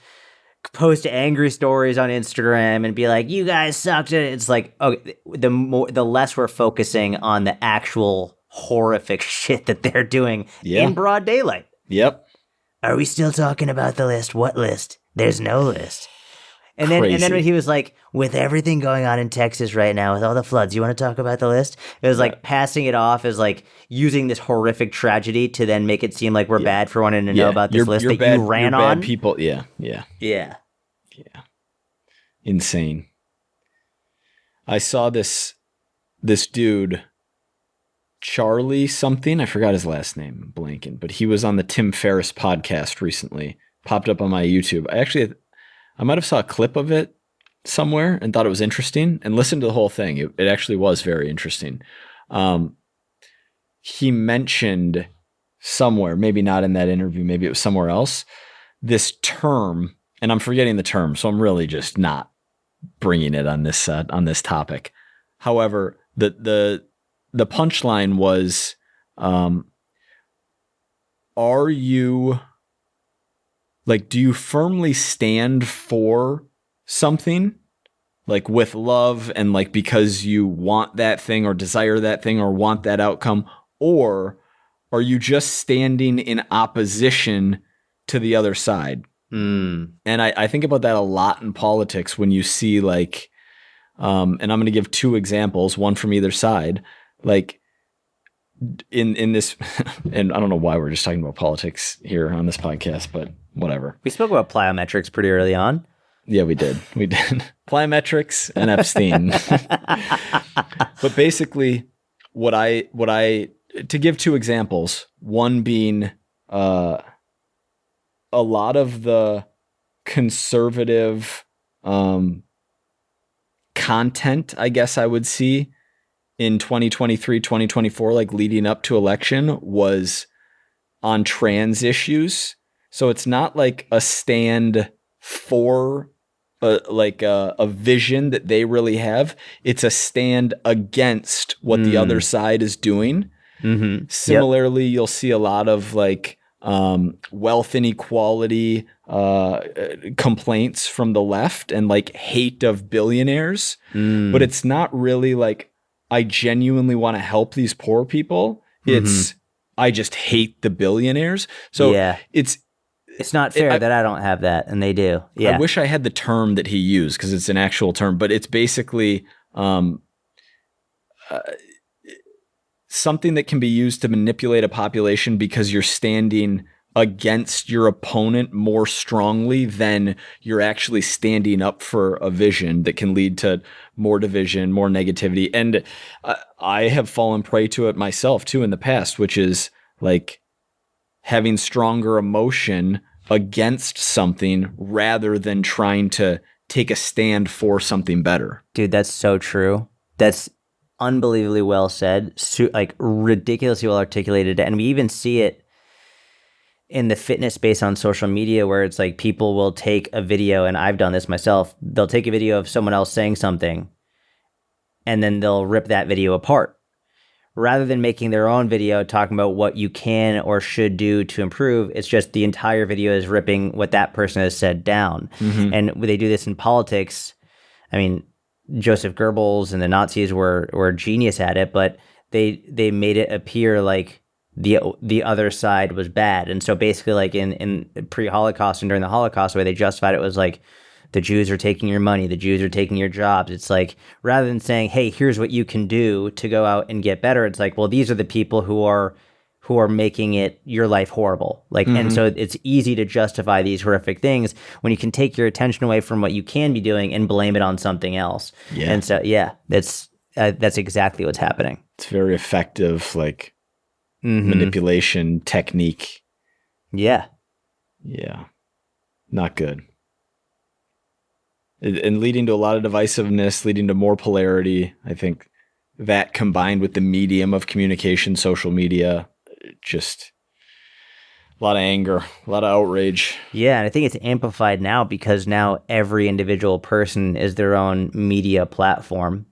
angry stories on Instagram and be like, you guys sucked. It's like, okay, the less we're focusing on the actual horrific shit that they're doing in broad daylight. Yep. Are we still talking about the list? What list? There's no list. And then when he was like, with everything going on in Texas right now, with all the floods, you want to talk about the list? It was like passing it off as like using this horrific tragedy to then make it seem like we're bad for wanting to know about this list that you ran on. Bad people. Yeah. Insane. I saw this this dude, Charlie something, I forgot his last name, I'm blanking, but he was on the Tim Ferriss podcast recently, popped up on my YouTube. I might have saw a clip of it somewhere and thought it was interesting and listened to the whole thing. It actually was very interesting. He mentioned somewhere, maybe not in that interview, maybe it was somewhere else, this term, and I'm forgetting the term, so I'm really just not bringing it on this topic. However, the punchline was, are you like, do you firmly stand for something, like with love and like because you want that thing or desire that thing or want that outcome, or are you just standing in opposition to the other side? And I think about that a lot in politics when you see like, and I'm going to give two examples, one from either side, like in this, and I don't know why we're just talking about politics here on this podcast, but whatever. We spoke about plyometrics pretty early on. Yeah, we did. Plyometrics and Epstein. But basically to give two examples, one being, a lot of the conservative content, I guess I would see in 2023, 2024, like leading up to election, was on trans issues. So it's not like a stand for a vision that they really have. It's a stand against what the other side is doing. Mm-hmm. Similarly, you'll see a lot of like wealth inequality complaints from the left and like hate of billionaires. But it's not really like, I genuinely want to help these poor people. It's, I just hate the billionaires. So it's not fair that I don't have that and they do. Yeah. I wish I had the term that he used because it's an actual term, but it's basically something that can be used to manipulate a population because you're standing against your opponent more strongly than you're actually standing up for a vision that can lead to more division, more negativity. And I have fallen prey to it myself too in the past, which is like having stronger emotion against something rather than trying to take a stand for something better. Dude, that's so true. That's unbelievably well said, like ridiculously well articulated. And we even see it in the fitness space on social media where it's like people will take a video, and I've done this myself, they'll take a video of someone else saying something and then they'll rip that video apart. Rather than making their own video talking about what you can or should do to improve, it's just the entire video is ripping what that person has said down. And they do this in politics. I mean, Joseph Goebbels and the Nazis were genius at it, but they made it appear like the other side was bad. And so basically like in pre-Holocaust and during the Holocaust, the way they justified it was like, the Jews are taking your money, the Jews are taking your jobs. It's like, rather than saying, hey, here's what you can do to go out and get better, it's like, well, these are the people who are making your life horrible. Like, and so it's easy to justify these horrific things when you can take your attention away from what you can be doing and blame it on something else. Yeah. And so, that's exactly what's happening. It's very effective, like manipulation technique. Yeah. Yeah. Not good. And leading to a lot of divisiveness, leading to more polarity. I think that combined with the medium of communication, social media, just a lot of anger, a lot of outrage. Yeah, and I think it's amplified now because now every individual person is their own media platform,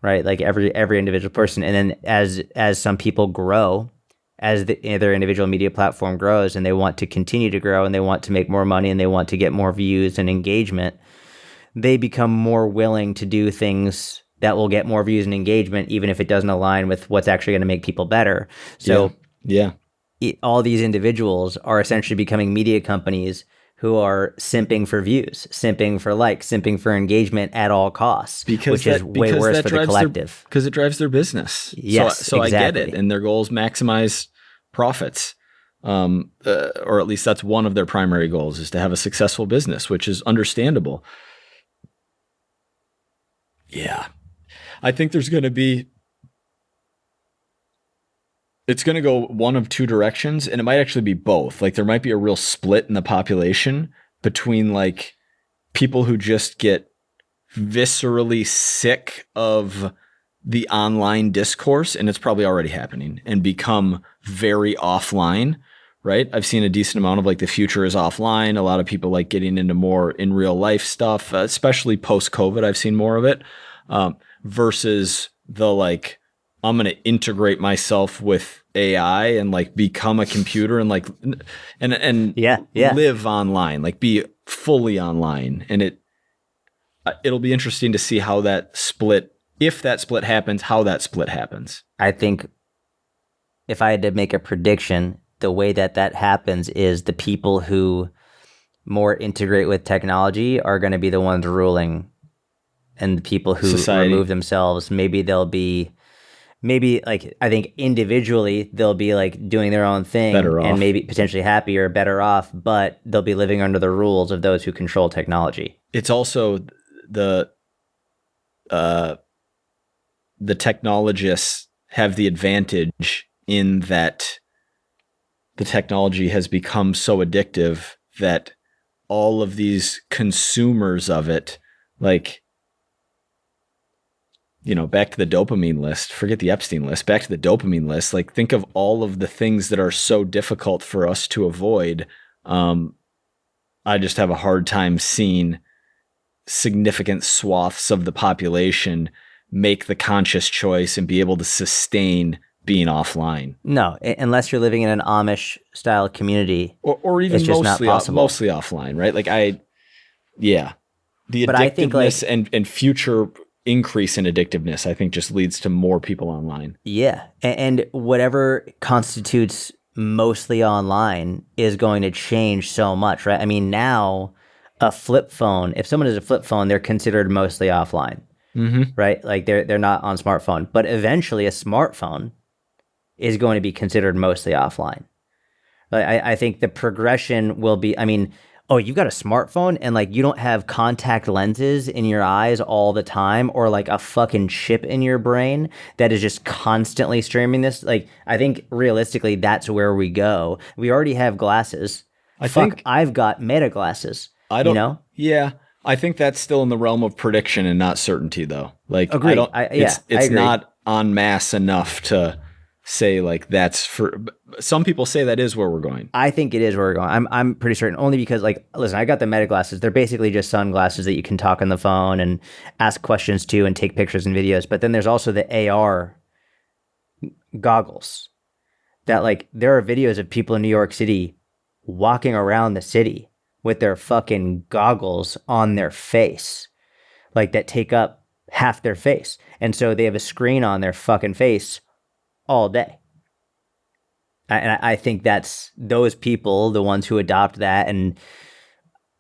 right? Like every individual person. And then as some people grow, as their individual media platform grows and they want to continue to grow and they want to make more money and they want to get more views and engagement, they become more willing to do things that will get more views and engagement, even if it doesn't align with what's actually going to make people better. So all these individuals are essentially becoming media companies who are simping for views, simping for likes, simping for engagement at all costs, which is way worse for the collective. Because it drives their business. Yes, so exactly. I get it. And their goal is maximize profits. Or at least that's one of their primary goals, is to have a successful business, which is understandable. Yeah. I think there's going to be it's going to go one of two directions, and it might actually be both. Like there might be a real split in the population between like people who just get viscerally sick of the online discourse, and it's probably already happening, and become very offline, right? I've seen a decent amount of like the future is offline. A lot of people like getting into more in real life stuff, especially post COVID. I've seen more of it versus the like, I'm going to integrate myself with AI and like become a computer and like, and Yeah. live online, like be fully online. And it'll be interesting to see how that split, if that split happens, how that split happens. I think if I had to make a prediction, the way that happens is the people who more integrate with technology are going to be the ones ruling, and the people who Society. remove themselves, maybe like I think individually they'll be like doing their own thing Better off. and maybe potentially happier, better off, but they'll be living under the rules of those who control technology. It's also the technologists have the advantage in that the technology has become so addictive that all of these consumers of it, like, you know, back to the dopamine list, forget the Epstein list, back to the dopamine list, like think of all of the things that are so difficult for us to avoid. I just have a hard time seeing significant swaths of the population make the conscious choice and be able to sustain being offline. No, unless you're living in an Amish style community, or even it's just not possible. Mostly offline, right? Like the But I think, addictiveness like, and future increase in addictiveness, I think just leads to more people online. yeah, and whatever constitutes mostly online is going to change so much, right? I mean, now a flip phone, if someone has a flip phone, they're considered mostly offline, right? Like they're not on smartphone, but eventually a smartphone is going to be considered mostly offline. Like, I think the progression will be, I mean, oh, you've got a smartphone and like you don't have contact lenses in your eyes all the time, or like a fucking chip in your brain that is just constantly streaming this. Like, I think realistically, that's where we go. We already have glasses. I think I've got meta glasses. I don't You know? Yeah. I think that's still in the realm of prediction and not certainty though. Like Agreed. I don't I it's agree. not en masse enough to say like that's for some people say that is where we're going. I think it is where we're going. I'm pretty certain, only because, like, listen, I got the meta glasses. They're basically just sunglasses that you can talk on the phone and ask questions to and take pictures and videos. But then there's also the AR goggles that, like, there are videos of people in New York City walking around the city with their fucking goggles on their face, like, that take up half their face. And so they have a screen on their fucking face all day. And I think that's those people, the ones who adopt that and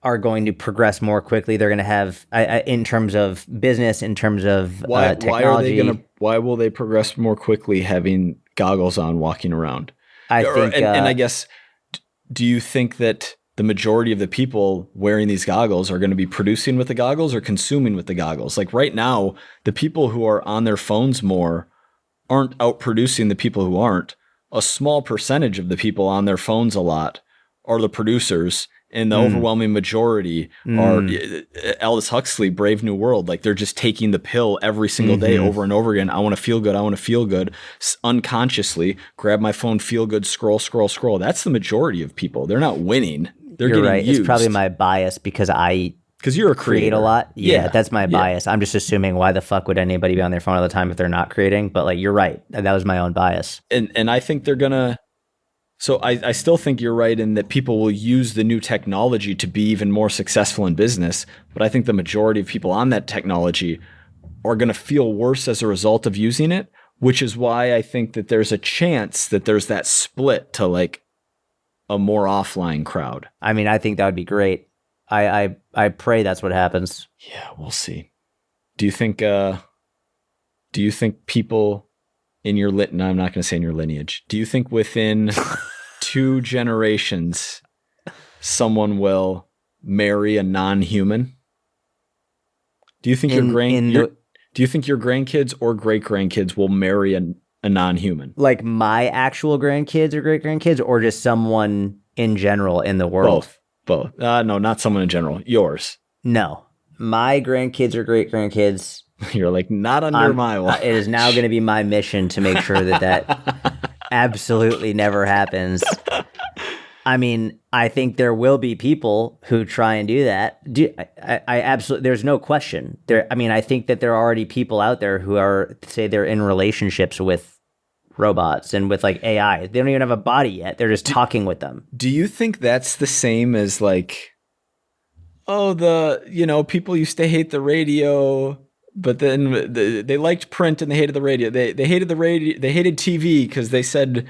are going to progress more quickly. They're going to have, in terms of business, in terms of technology. Why will they progress more quickly having goggles on walking around? And I guess, do you think that the majority of the people wearing these goggles are going to be producing with the goggles or consuming with the goggles? Like right now, the people who are on their phones more aren't out producing the people who aren't. A small percentage of the people on their phones a lot are the producers, and the overwhelming majority are Aldous Huxley, Brave New World. Like they're just taking the pill every single day over and over again. I want to feel good. I want to feel good. Unconsciously grab my phone, feel good, scroll, scroll, scroll. That's the majority of people. They're not winning. They're You're getting right. used. It's probably my bias because you're a create creator. a lot. Yeah, that's my bias. I'm just assuming, why the fuck would anybody be on their phone all the time if they're not creating? But like, you're right. That was my own bias. And I think they're gonna. So I still think you're right in that people will use the new technology to be even more successful in business. But I think the majority of people on that technology are going to feel worse as a result of using it, which is why I think that there's a chance that there's that split to like a more offline crowd. I mean, I think that would be great. I pray that's what happens. Yeah, we'll see. Do you think people in your no, I'm not going to say in your lineage. Do you think within 2 generations someone will marry a non-human? Do you think do you think your grandkids or great grandkids will marry a a non-human? Like my actual grandkids or great grandkids, or just someone in general in the world? Both. No, not someone in general. Yours. No, my grandkids or great grandkids. You're like, not under my watch. It is now going to be my mission to make sure that absolutely never happens. I mean, I think there will be people who try and do that. I absolutely, there's no question. I think that there are already people out there who say they're in relationships with robots and with like AI. They don't even have a body yet. They're just talking with them. Do you think that's the same as like, people used to hate the radio, but then they liked print and they hated the radio. They hated the radio. They hated TV because they said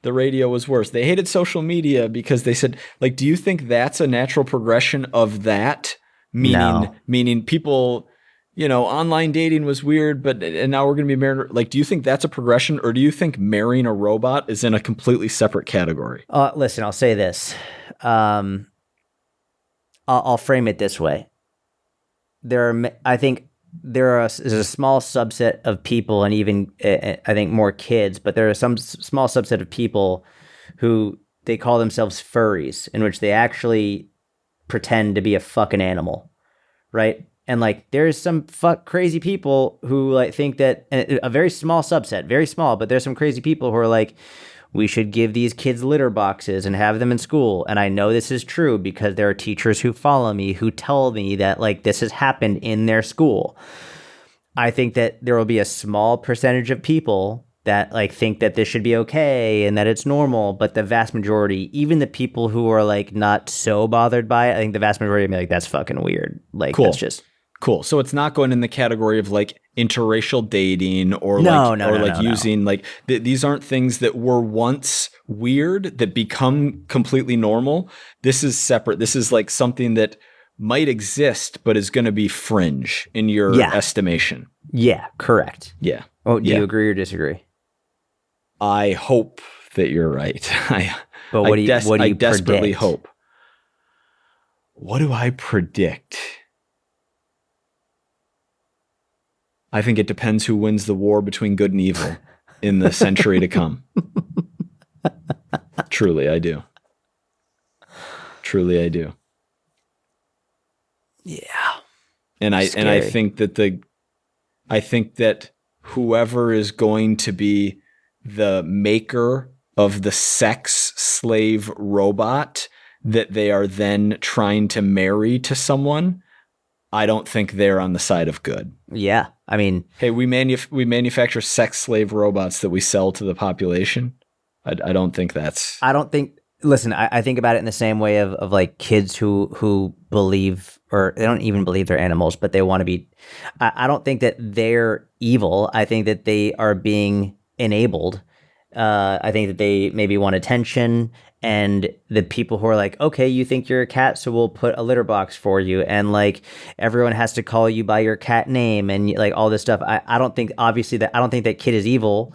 the radio was worse. They hated social media because they said, like, do you think that's a natural progression of that? Meaning people, online dating was weird, and now we're going to be married. Like, do you think that's a progression, or do you think marrying a robot is in a completely separate category? Listen, I'll say this. I'll frame it this way. I think there's a small subset of people, and even I think more kids, but there are some small subset of people who they call themselves furries, in which they actually pretend to be a fucking animal, right? And like, there's some crazy people who like think that a very small subset, very small, but there's some crazy people who are like, we should give these kids litter boxes and have them in school. And I know this is true because there are teachers who follow me who tell me that like this has happened in their school. I think that there will be a small percentage of people that like think that this should be okay and that it's normal, but the vast majority, even the people who are like not so bothered by it, I think the vast majority will be like, that's fucking weird. Like, cool. That's just cool. So it's not going in the category of like interracial dating or using like these aren't things that were once weird that become completely normal. This is separate. This is like something that might exist, but is going to be fringe in your estimation. Yeah, correct. Yeah. Oh, do you agree or disagree? I hope that you're right. But what do you desperately predict? hope. What do I predict? I think it depends who wins the war between good and evil in the century to come. Truly, I do. Truly, I do. Yeah. And I think that whoever is going to be the maker of the sex slave robot that they are then trying to marry to someone, I don't think they're on the side of good. Yeah. I mean, hey, we manufacture sex slave robots that we sell to the population. I don't think that's. I don't think. Listen, I think about it in the same way of like kids who believe, or they don't even believe they're animals, but they want to be. I don't think that they're evil. I think that they are being enabled. I think that they maybe want attention, and the people who are like, okay, you think you're a cat, so we'll put a litter box for you, and like everyone has to call you by your cat name, and like all this stuff. I don't think that kid is evil.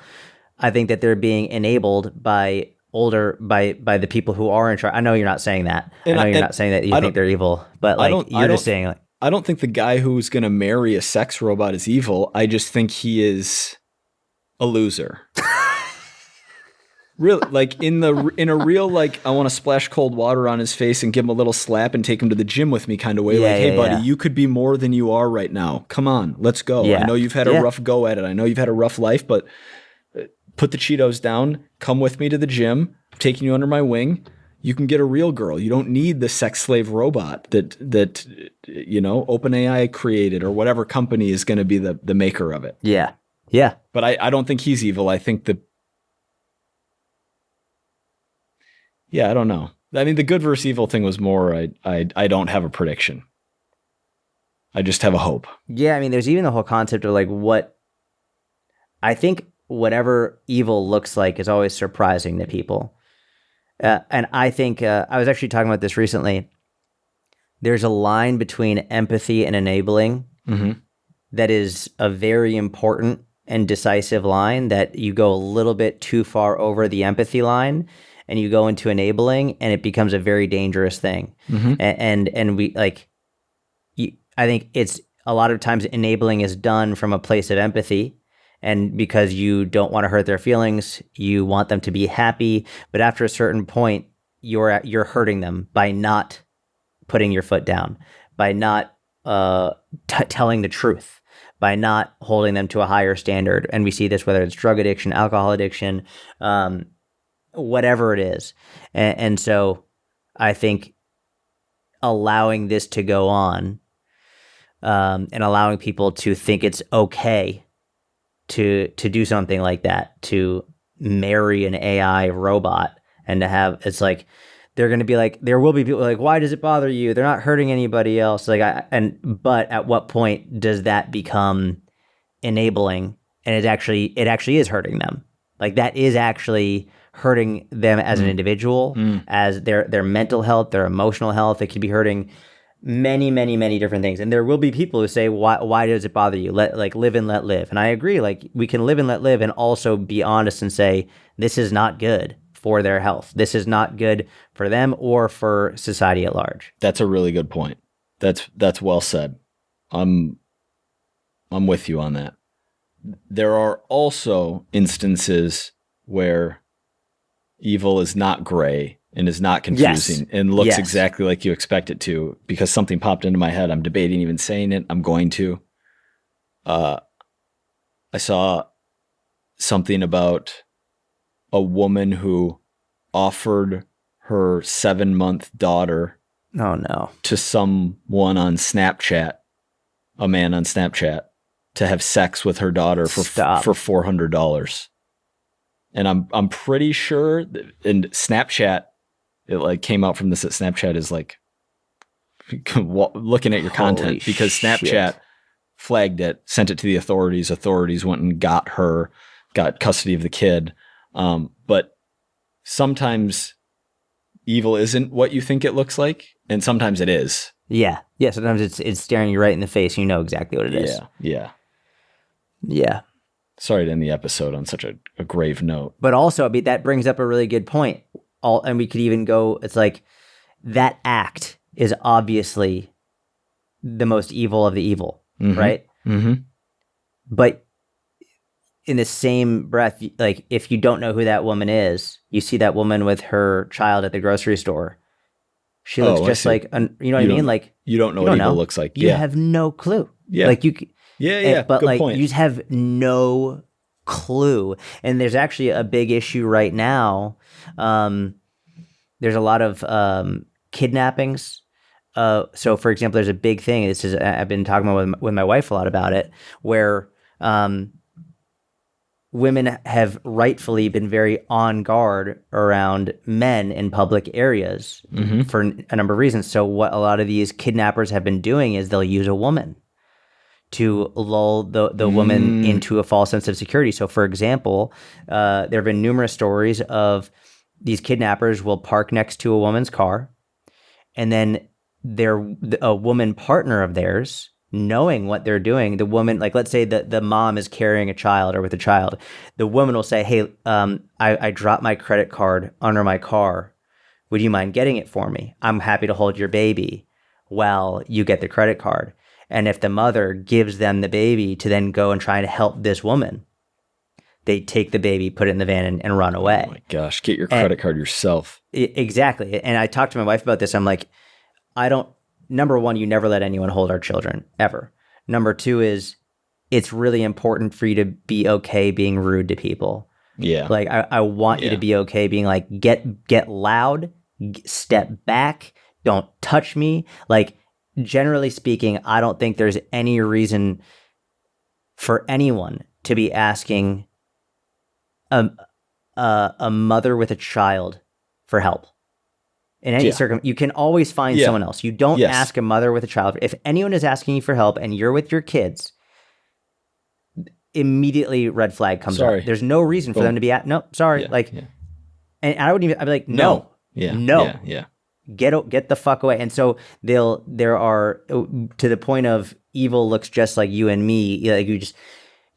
I think that they're being enabled by the people who are in charge. I know you're not saying that. And I know you're not saying that you think they're evil, but like you're just saying like, I don't think the guy who's going to marry a sex robot is evil. I just think he is a loser. Really, like in a real, like, I want to splash cold water on his face and give him a little slap and take him to the gym with me kind of way. Hey, buddy, you could be more than you are right now. Come on, let's go. Yeah. I know you've had a rough go at it. I know you've had a rough life, but put the Cheetos down. Come with me to the gym. I'm taking you under my wing. You can get a real girl. You don't need the sex slave robot that OpenAI created, or whatever company is going to be the maker of it. Yeah. Yeah. But I don't think he's evil. I think I don't know. I mean, the good versus evil thing was more, I don't have a prediction. I just have a hope. Yeah, I mean, there's even the whole concept of like I think whatever evil looks like is always surprising to people. And I think, I was actually talking about this recently. There's a line between empathy and enabling that is a very important and decisive line, that you go a little bit too far over the empathy line and you go into enabling, and it becomes a very dangerous thing. And we like, I think it's a lot of times enabling is done from a place of empathy, And because you don't want to hurt their feelings, you want them to be happy. But after a certain point, you're hurting them by not putting your foot down, by not telling the truth, by not holding them to a higher standard. And we see this whether it's drug addiction, alcohol addiction, whatever it is. And so I think allowing this to go on, and allowing people to think it's okay to do something like that, to marry an AI robot, and to have, it's like, they're going to be like, there will be people like, why does it bother you? They're not hurting anybody else. Like, but at what point does that become enabling? And it actually is hurting them. Like, that is actually hurting them as an individual, as their mental health, their emotional health. It could be hurting many, many, many different things. And there will be people who say, why does it bother you? Live and let live. And I agree, like, we can live and let live and also be honest and say, this is not good for their health. This is not good for them or for society at large. That's a really good point. That's well said. I'm with you on that. There are also instances where evil is not gray and is not confusing and looks exactly like you expect it to, because something popped into my head. I'm debating even saying it. I'm going to. I saw something about a woman who offered her 7-month daughter to someone on Snapchat, a man on Snapchat, to have sex with her daughter for $400. And I'm pretty sure that, and Snapchat, it like came out from this, that Snapchat is like looking at your content, because Snapchat flagged it, sent it to the authorities. Authorities went and got custody of the kid. But sometimes evil isn't what you think it looks like, and sometimes it is. Yeah. Sometimes it's staring you right in the face. You know exactly what it is. Yeah. Sorry to end the episode on such a grave note. But also, I mean, that brings up a really good point. And we could even go, it's like, that act is obviously the most evil of the evil, right? Mm-hmm. But in the same breath, like, if you don't know who that woman is, you see that woman with her child at the grocery store. She looks just like, you know what I mean? Like, you don't know what evil looks like. You have no clue. Yeah. Like, you. Yeah. But good like, point. you just have no clue. And there's actually a big issue right now. There's a lot of kidnappings. So, for example, there's a big thing. I've been talking with my wife a lot about it, where women have rightfully been very on guard around men in public areas for a number of reasons. So, what a lot of these kidnappers have been doing is they'll use a woman to lull the woman into a false sense of security. So, for example, there have been numerous stories of these kidnappers will park next to a woman's car, and then a woman partner of theirs, knowing what they're doing, the woman, like, let's say that the mom is carrying a child or with a child, the woman will say, hey, I dropped my credit card under my car. Would you mind getting it for me? I'm happy to hold your baby while you get the credit card. And if the mother gives them the baby to then go and try to help this woman, they take the baby, put it in the van, and run away. Oh my gosh, get your credit card yourself. Exactly. And I talked to my wife about this. I'm like, number one, you never let anyone hold our children, ever. Number two is, it's really important for you to be okay being rude to people. Yeah. Like, I want you to be okay being like, get loud, step back, don't touch me. Like, generally speaking, I don't think there's any reason for anyone to be asking a mother with a child for help. In any circumstance, you can always find someone else. You don't ask a mother with a child. If anyone is asking you for help and you're with your kids, immediately red flag comes up. There's no reason for them to be no, sorry. And I wouldn't even, I'd be like, no. Get the fuck away. And so there are, to the point of evil looks just like you and me. Like,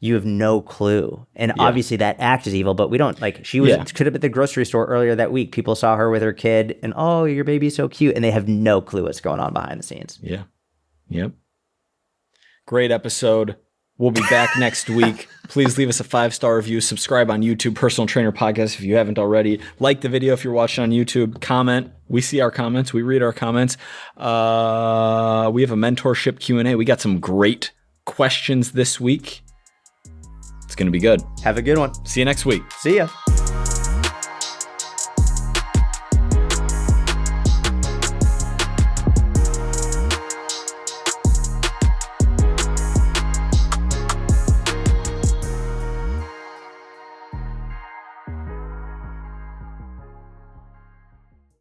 you have no clue. And obviously that act is evil, but we don't, like, she could have been at the grocery store earlier that week. People saw her with her kid and, oh, your baby's so cute. And they have no clue what's going on behind the scenes. Yeah. Yep. Great episode. We'll be back next week. Please leave us a 5-star review. Subscribe on YouTube, Personal Trainer Podcast, if you haven't already. Like the video if you're watching on YouTube. Comment. We see our comments. We read our comments. We have a mentorship Q&A. We got some great questions this week. It's going to be good. Have a good one. See you next week. See ya.